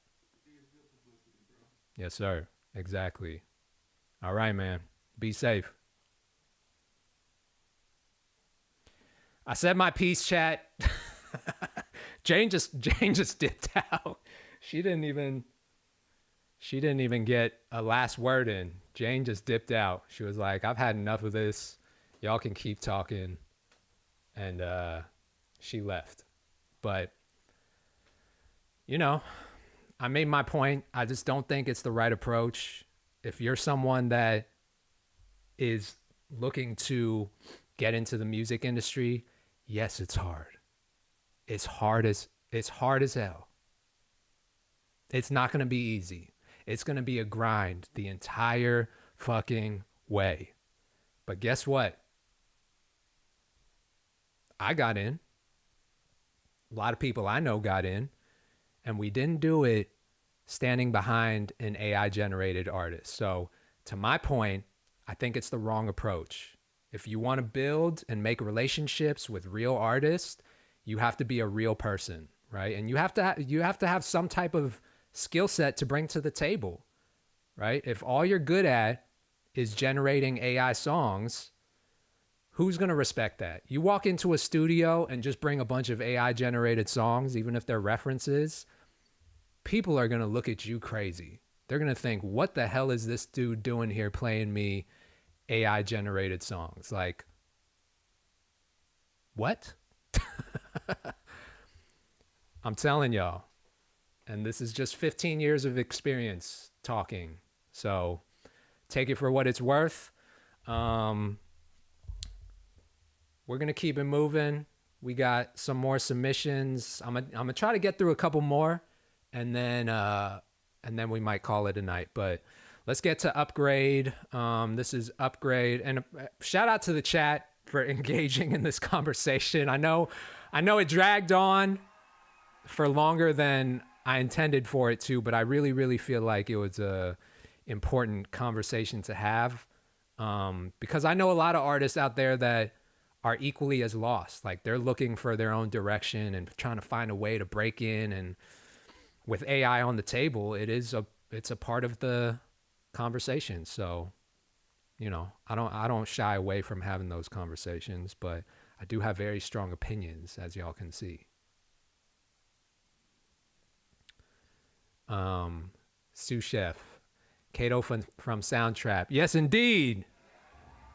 Yes, sir. Exactly. All right, man. Be safe. I said my piece, chat. Jane just dipped out. She didn't even get a last word in. Jane just dipped out. She was like, I've had enough of this. Y'all can keep talking. And she left. But, you know, I made my point. I just don't think it's the right approach. If you're someone that is looking to get into the music industry, yes, it's hard. It's hard as hell. It's not going to be easy. It's going to be a grind the entire fucking way. But guess what? I got in. A lot of people I know got in, and we didn't do it standing behind an AI generated artist. So to my point, I think it's the wrong approach. If you want to build and make relationships with real artists, you have to be a real person, right? And you have to have some type of skill set to bring to the table, right? If all you're good at is generating AI songs, who's going to respect that? You walk into a studio and just bring a bunch of AI generated songs, even if they're references, people are going to look at you crazy. They're going to think, what the hell is this dude doing here playing me AI generated songs? Like, what? I'm telling y'all. And this is just 15 years of experience talking. So take it for what it's worth. We're going to keep it moving. We got some more submissions. I'm gonna try to get through a couple more, and then we might call it a night. But let's get to Upgrade. This is Upgrade, and shout out to the chat for engaging in this conversation. I know it dragged on for longer than I intended for it to, but I really, really feel like it was a important conversation to have, because I know a lot of artists out there that are equally as lost. Like, they're looking for their own direction and trying to find a way to break in. And with AI on the table, it's a part of the conversation. So, you know, I don't shy away from having those conversations, but I do have very strong opinions, as y'all can see. Sous Chef, Kato from Soundtrap. Yes, indeed.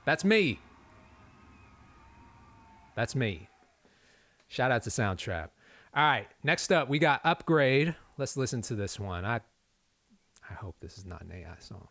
That's me. That's me. Shout out to Soundtrap. All right, next up, we got Upgrade. Let's listen to this one. I hope this is not an AI song.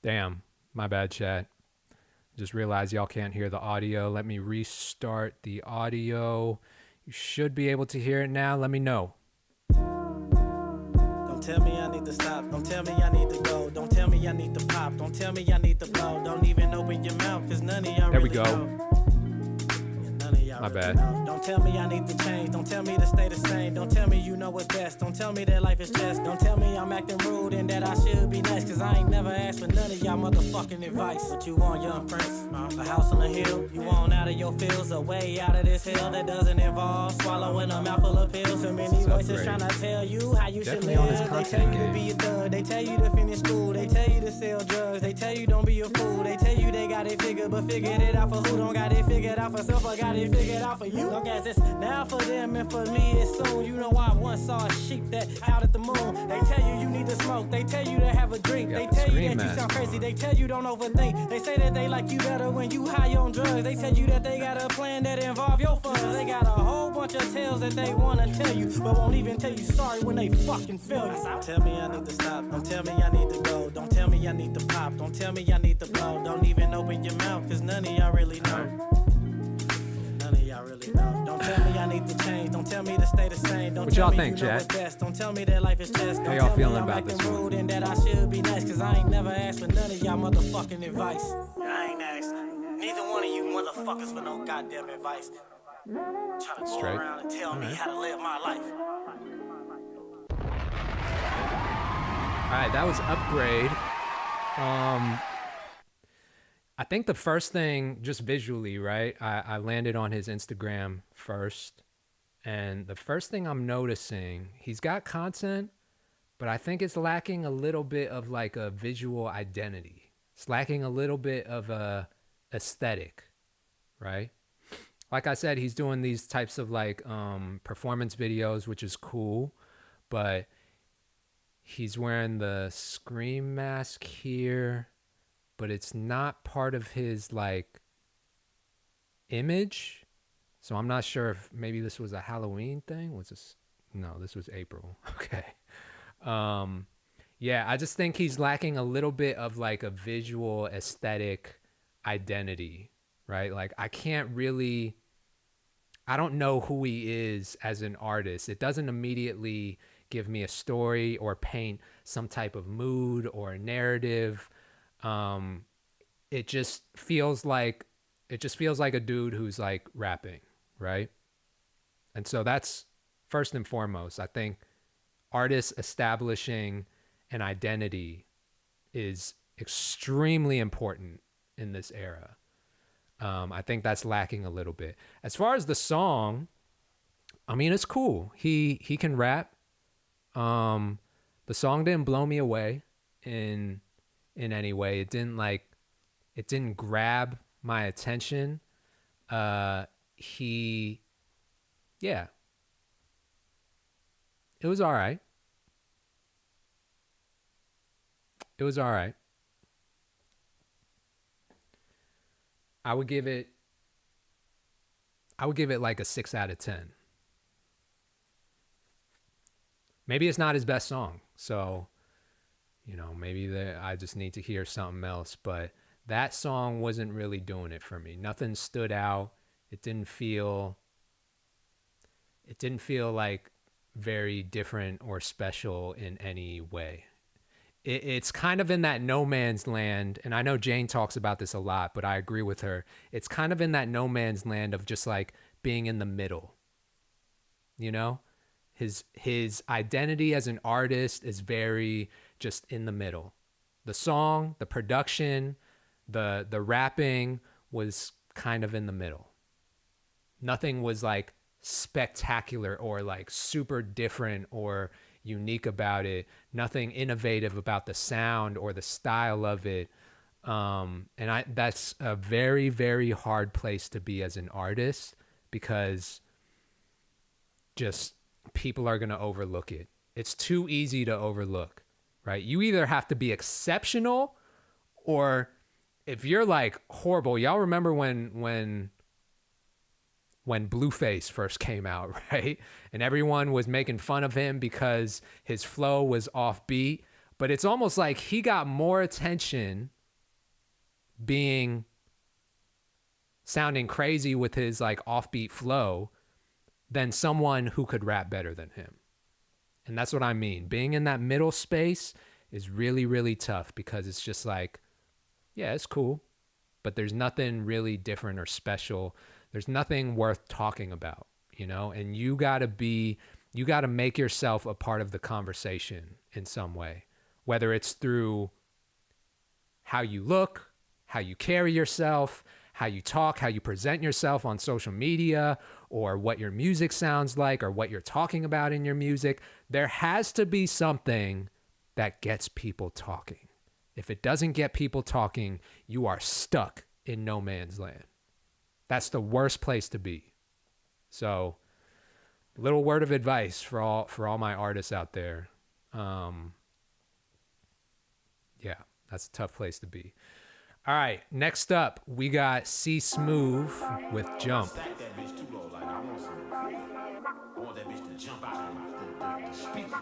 Damn, my bad, chat. Just realized y'all can't hear the audio. Let me restart the audio. You should be able to hear it now. Let me know. Don't tell me I need to stop. Don't tell me I need to go. Don't tell me I need to pop. Don't tell me I need to blow. Don't even open your mouth, cause none of y'all there we really go. know. My bad. Don't tell me I need to change. Don't tell me to stay the same. Don't tell me you know what's best. Don't tell me that life is just. Don't tell me I'm acting rude and that I should be nice, cause I ain't never asked for none of y'all motherfucking advice. What you want, young prince? A house on a hill? You want out of your fields, a way out of this hell that doesn't involve swallowing a mouthful of pills. So many voices trying to tell you how you Definitely should on his live. They content tell you game. to be a thug. They tell you to finish school. They tell you to sell drugs. They tell you don't be a fool. They tell you they got it figured, but figured it out for who? Don't got it figured out for self, or got it figured out for you. Don't guess it's now for them and for me it's soon. You know I once saw a sheep that out at the moon. They tell you need to smoke. They tell you to have a drink. They tell you that you sound crazy. They tell you don't overthink. They say that they like you better when you high on drugs. They tell you that they got a plan that involve your funds. They got a whole bunch of tales that they wanna tell you, but won't even tell you sorry when they fucking fail you. Don't tell me I need to stop. Don't tell me I need to go. Don't tell me I need to pop. Don't tell me I need to blow. Don't even open your mouth, cause none of y'all really know. None of y'all really know. Don't tell me I need to change. Don't tell me to stay the same. Don't What tell y'all me think, you know chat? what's best. Don't tell me that life is just. Don't How y'all tell feeling me I'm about acting this one? rude and that I should be nice, cause I ain't never asked for none of y'all motherfucking advice. I ain't asked neither one of you motherfuckers for no goddamn advice. Trying to go Straight. around and tell me how to live my life. All right, that was Upgrade. I think the first thing, just visually, right? I landed on his Instagram first, and the first thing I'm noticing, he's got content, but I think it's lacking a little bit of like a visual identity. It's lacking a little bit of a aesthetic, right? Like I said, he's doing these types of like performance videos, which is cool, but he's wearing the Scream mask here, but it's not part of his like image. So I'm not sure if maybe this was a Halloween thing. Was this? No, this was April. Okay. Yeah, I just think he's lacking a little bit of like a visual aesthetic identity, right? Like I don't know who he is as an artist. It doesn't immediately give me a story or paint some type of mood or a narrative. It just feels like a dude who's like rapping, right? And so that's first and foremost. I think artists establishing an identity is extremely important in this era. I think that's lacking a little bit. As far as the song, I mean, it's cool. He can rap. The song didn't blow me away in any way. It didn't grab my attention. It was all right. It was all right. I would give it like a 6 out of 10. Maybe it's not his best song, so maybe I just need to hear something else, but that song wasn't really doing it for me. Nothing stood out. It didn't feel like very different or special in any way. It's kind of in that no man's land, and I know Jane talks about this a lot, but I agree with her. It's kind of in that no man's land of just like being in the middle. His identity as an artist is very just in the middle. The song, the production, the rapping was kind of in the middle. Nothing was like spectacular or like super different or unique about it. Nothing innovative about the sound or the style of it. That's a very, very hard place to be as an artist, because just people are going to overlook it. It's too easy to overlook, right? You either have to be exceptional, or if you're like horrible. Y'all remember when Blueface first came out, right? And everyone was making fun of him because his flow was offbeat. But it's almost like he got more attention sounding crazy with his like offbeat flow than someone who could rap better than him. And that's what I mean. Being in that middle space is really, really tough, because it's just like, yeah, it's cool, but there's nothing really different or special. There's nothing worth talking about, and you gotta make yourself a part of the conversation in some way, whether it's through how you look, how you carry yourself, how you talk, how you present yourself on social media, or what your music sounds like, or what you're talking about in your music. There has to be something that gets people talking. If it doesn't get people talking, you are stuck in no man's land. That's the worst place to be. So, little word of advice for all my artists out there. Yeah, that's a tough place to be. All right, next up, we got C Smooth with Jump. Stack that bitch too low, like I want that bitch to jump out of the speaker.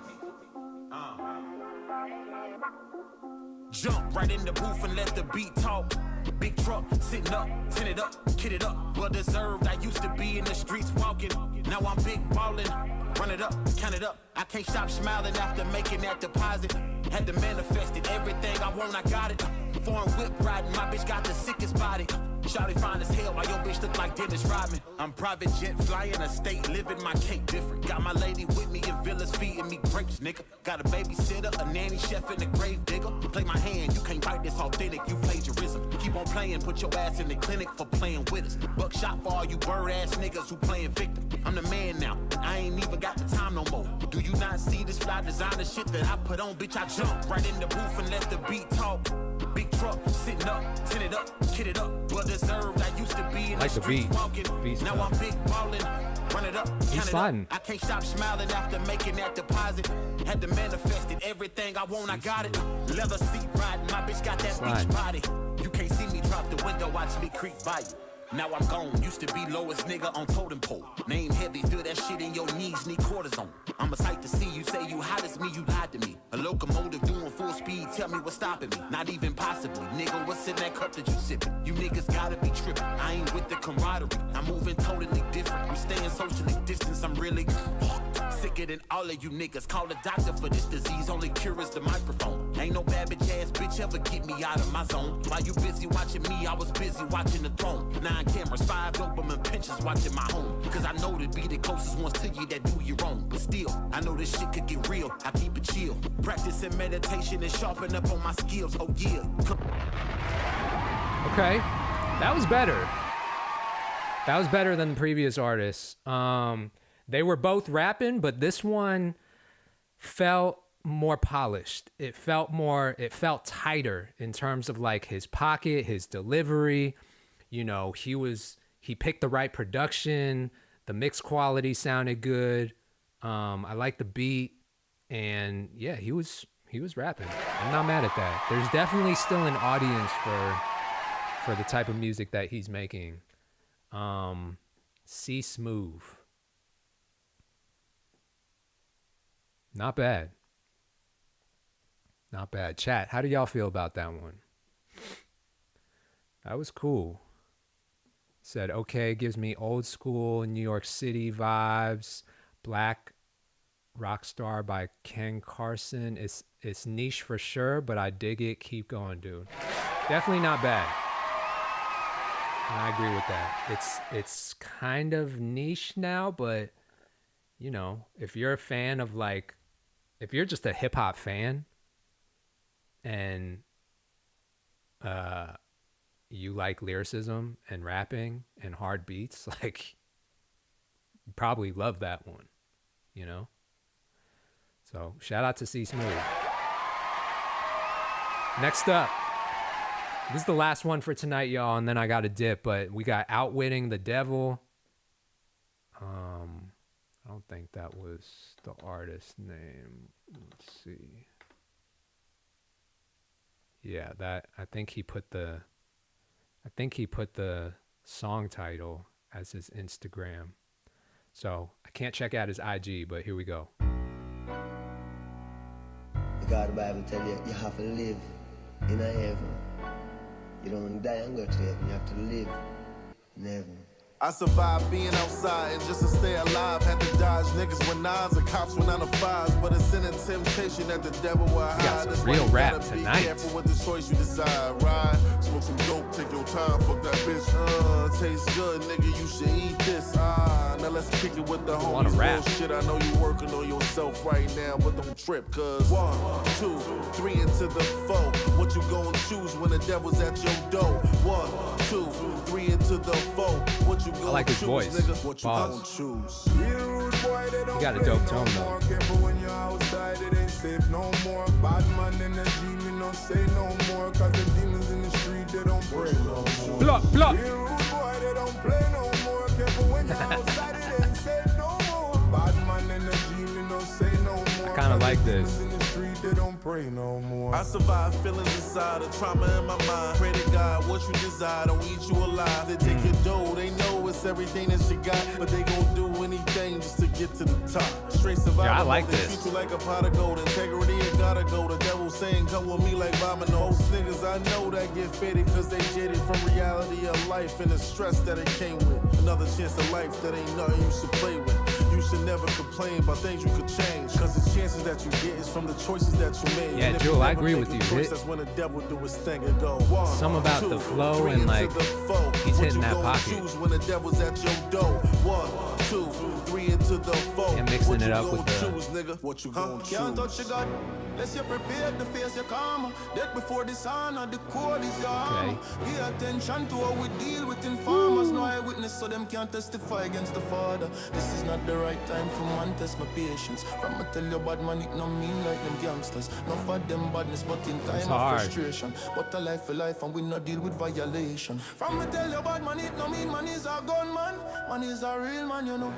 Jump right in the booth and let the beat talk. Big truck, sitting up, tin it up, kid it up. Well deserved, I used to be in the streets walking. Now I'm big ballin', run it up, count it up. I can't stop smiling after making that deposit. Had to manifest it, everything I want, I got it. Foreign whip riding, my bitch got the sickest body. Shawty fine as hell, while your bitch look like Dennis Rodman. I'm private jet flying, a state living, my cake different. Got my lady with me in villas feeding me grapes, nigga. Got a babysitter, a nanny chef, and a grave digger. Play my hand, you can't write this authentic, you plagiarism. Keep on playing, put your ass in the clinic for playing with us. Buckshot for all you bird ass niggas who playing victim. I'm the man now, I ain't even got the time no more. Do you not see this fly designer shit that I put on, bitch? I jump right in the booth and let the beat talk. Big truck, sitting up, tin it up, kid it up. Well deserved, I used to be in the streets walking. Now I'm big ballin', run it up, count it up. I can't stop smiling after making that deposit. Had to manifest it, everything I want, I got it. Leather seat riding, my bitch got that beach body. You can't see me drop the window, watch me creep by you. Now I'm gone, used to be lowest nigga on totem pole. Name heavy, feel that shit in your knees, need cortisone. I'm a sight to see, you say you hot as me, you lied to me. A locomotive doing full speed. Tell me what's stopping me. Not even possibly. Nigga, what's in that cup that you sipping? You niggas gotta be tripping. I ain't with the camaraderie. I'm moving totally different. I'm staying socially distanced. I'm really sicker than all of you niggas. Call the doctor for this disease. Only cure is the microphone. Ain't no bad bitch ass bitch ever get me out of my zone. While you busy watching me, I was busy watching the throne. 9 cameras, 5 Doberman pinchers watching my home. Cause I know to be the closest ones to you that do you wrong. But still, I know this shit could get real. I keep it chill. Practicing meditation and sharpen up on my skills. Oh yeah. Okay. That was better. That was better than the previous artists. They were both rapping, but this one felt more polished. It felt tighter in terms of like his pocket, his delivery. You know, he picked the right production. The mix quality sounded good. I like the beat, and yeah, he was rapping. I'm not mad at that. There's definitely still an audience for the type of music that he's making. C Smooth. Not bad. Not bad. Chat, how do y'all feel about that one? That was cool. Said, okay, gives me old school New York City vibes. Black Rockstar by Ken Carson. It's niche for sure, but I dig it. Keep going, dude. Definitely not bad. And I agree with that. It's kind of niche now, but you know, if you're a fan of like, if you're just a hip hop fan and you like lyricism and rapping and hard beats, like you probably love that one, you know? So shout out to C Smooth. Next up, this is the last one for tonight, y'all, and then I got a dip, but we got Outwitting the Devil. I don't think that was the artist name. Let's see. Yeah, that I think he put the song title as his Instagram. So I can't check out his IG, but here we go. God, the Bible tell you, you have to live in a heaven. You don't die and go to heaven. You have to live in heaven. I survived being outside and just to stay alive. Had to dodge niggas with knives and cops went out of fives. But it's in a temptation that the devil will hide. That's real rap tonight. Be careful with the choice you decide. Ride, smoke some dope, take your time, fuck that bitch. Tastes good, nigga, you should eat this. Now let's kick it with the homies. Bullshit, I know you working on yourself right now, but don't trip, cause 1, 2, 3 into the 4. What you gonna choose when the devil's at your door? 1, 2, 3 into the 4. What you I like his voice. Pause. You got a dope tone though. Careful when you're outside, it ain't safe no more. Bad man in the demon, don't say no more. Cause the demons in the street, they don't pray no more. Block. Boy, they don't play no more. Careful when you're outside, it ain't safe no more. Bad man in the demon, don't say no more. I kinda like this. They don't pray no more. I survive feelings inside, a trauma in my mind. Pray to God, what you desire, don't eat you alive. They take your dough, they know it's everything that you got, but they gon' do anything just to get to the top. Straight survival. Yeah, I like they this. treat you like a pot of gold. Integrity, it gotta go. The devil saying, come with me like dominoes. Most niggas I know that get faded cause they jaded from reality of life and the stress that it came with. Another chance of life that ain't nothing you should play with. You should never complain about things you could change, cause the chances that you get is from the choices that you made. Yeah, Jewel, I agree with you. That's when the devil do his thing and go. Some about the flow and like he's hitting that pocket. When the devil's at your door. 1, 2, 3 into the 4. And mixing it up with the choose, nigga? What you gonna choose? Can't touch your God, lest you prepared to face your karma. Death before dishonor, the code is your armor. Pay attention to how we deal with informers. No eyewitness, so them can't testify against the Father. This is not the right time for man test my patience. From I tell you bad man, it no mean like them gangsters. Not for them badness, but in time of frustration. But a life for life, and we not deal with violation. From I tell you bad man, it no mean man is a gunman. Man is a real man, you know.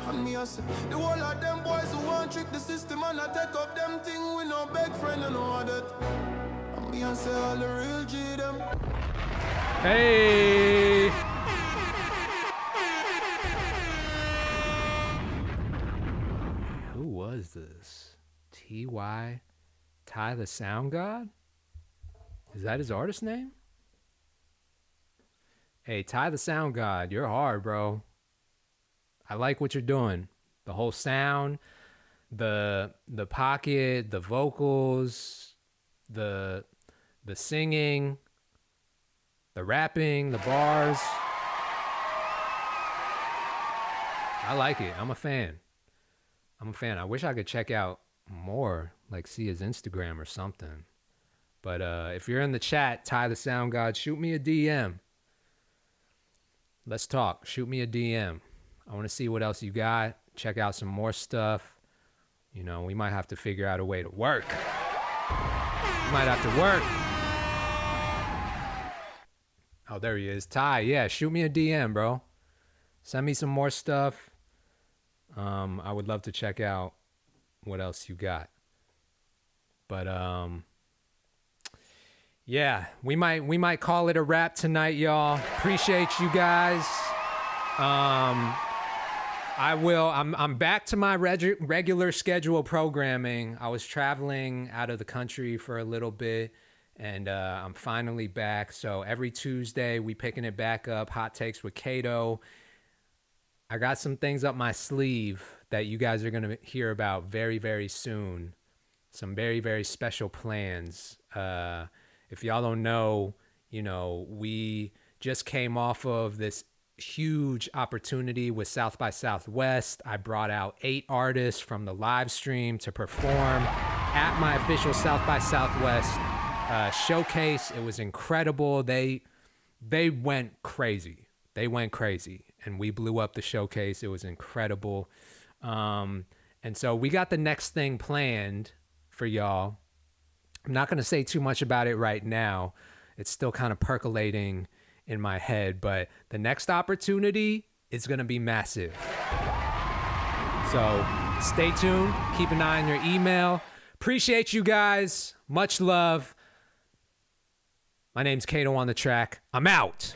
And me I say, the whole of them boys who want trick the system and I take up them thing with no big friend, you know that. And me I say all the real G them. Hey. Who was this? T.Y. Ty the Sound God? Is that his artist name? Hey, Ty the Sound God, you're hard, bro. I like what you're doing. The whole sound, the pocket, the vocals, the singing, the rapping, the bars. I like it. I'm a fan. I wish I could check out more, like see his Instagram or something. But if you're in the chat, Ty the Sound God, shoot me a DM. Let's talk. Shoot me a DM. I want to see what else you got. Check out some more stuff. You know, we might have to figure out a way to work. We might have to work. Oh, there he is. Ty, yeah, shoot me a DM, bro. Send me some more stuff. I would love to check out what else you got. But yeah, we might call it a wrap tonight, y'all. Appreciate you guys. I'm back to my regular schedule programming. I was traveling out of the country for a little bit, and I'm finally back. So every Tuesday, we picking it back up. Hot Takes with Kato. I got some things up my sleeve that you guys are going to hear about very, very soon. Some very, very special plans. If y'all don't know, you know, we just came off of this huge opportunity with South by Southwest. I brought out 8 artists from the live stream to perform at my official South by Southwest showcase. It was incredible. They went crazy. And we blew up the showcase. It was incredible. And so we got the next thing planned for y'all. I'm not going to say too much about it right now. It's still kind of percolating in my head, but the next opportunity is going to be massive. So stay tuned. Keep an eye on your email. Appreciate you guys. Much love. My name's Kato on the Track. I'm out.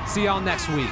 See y'all next week.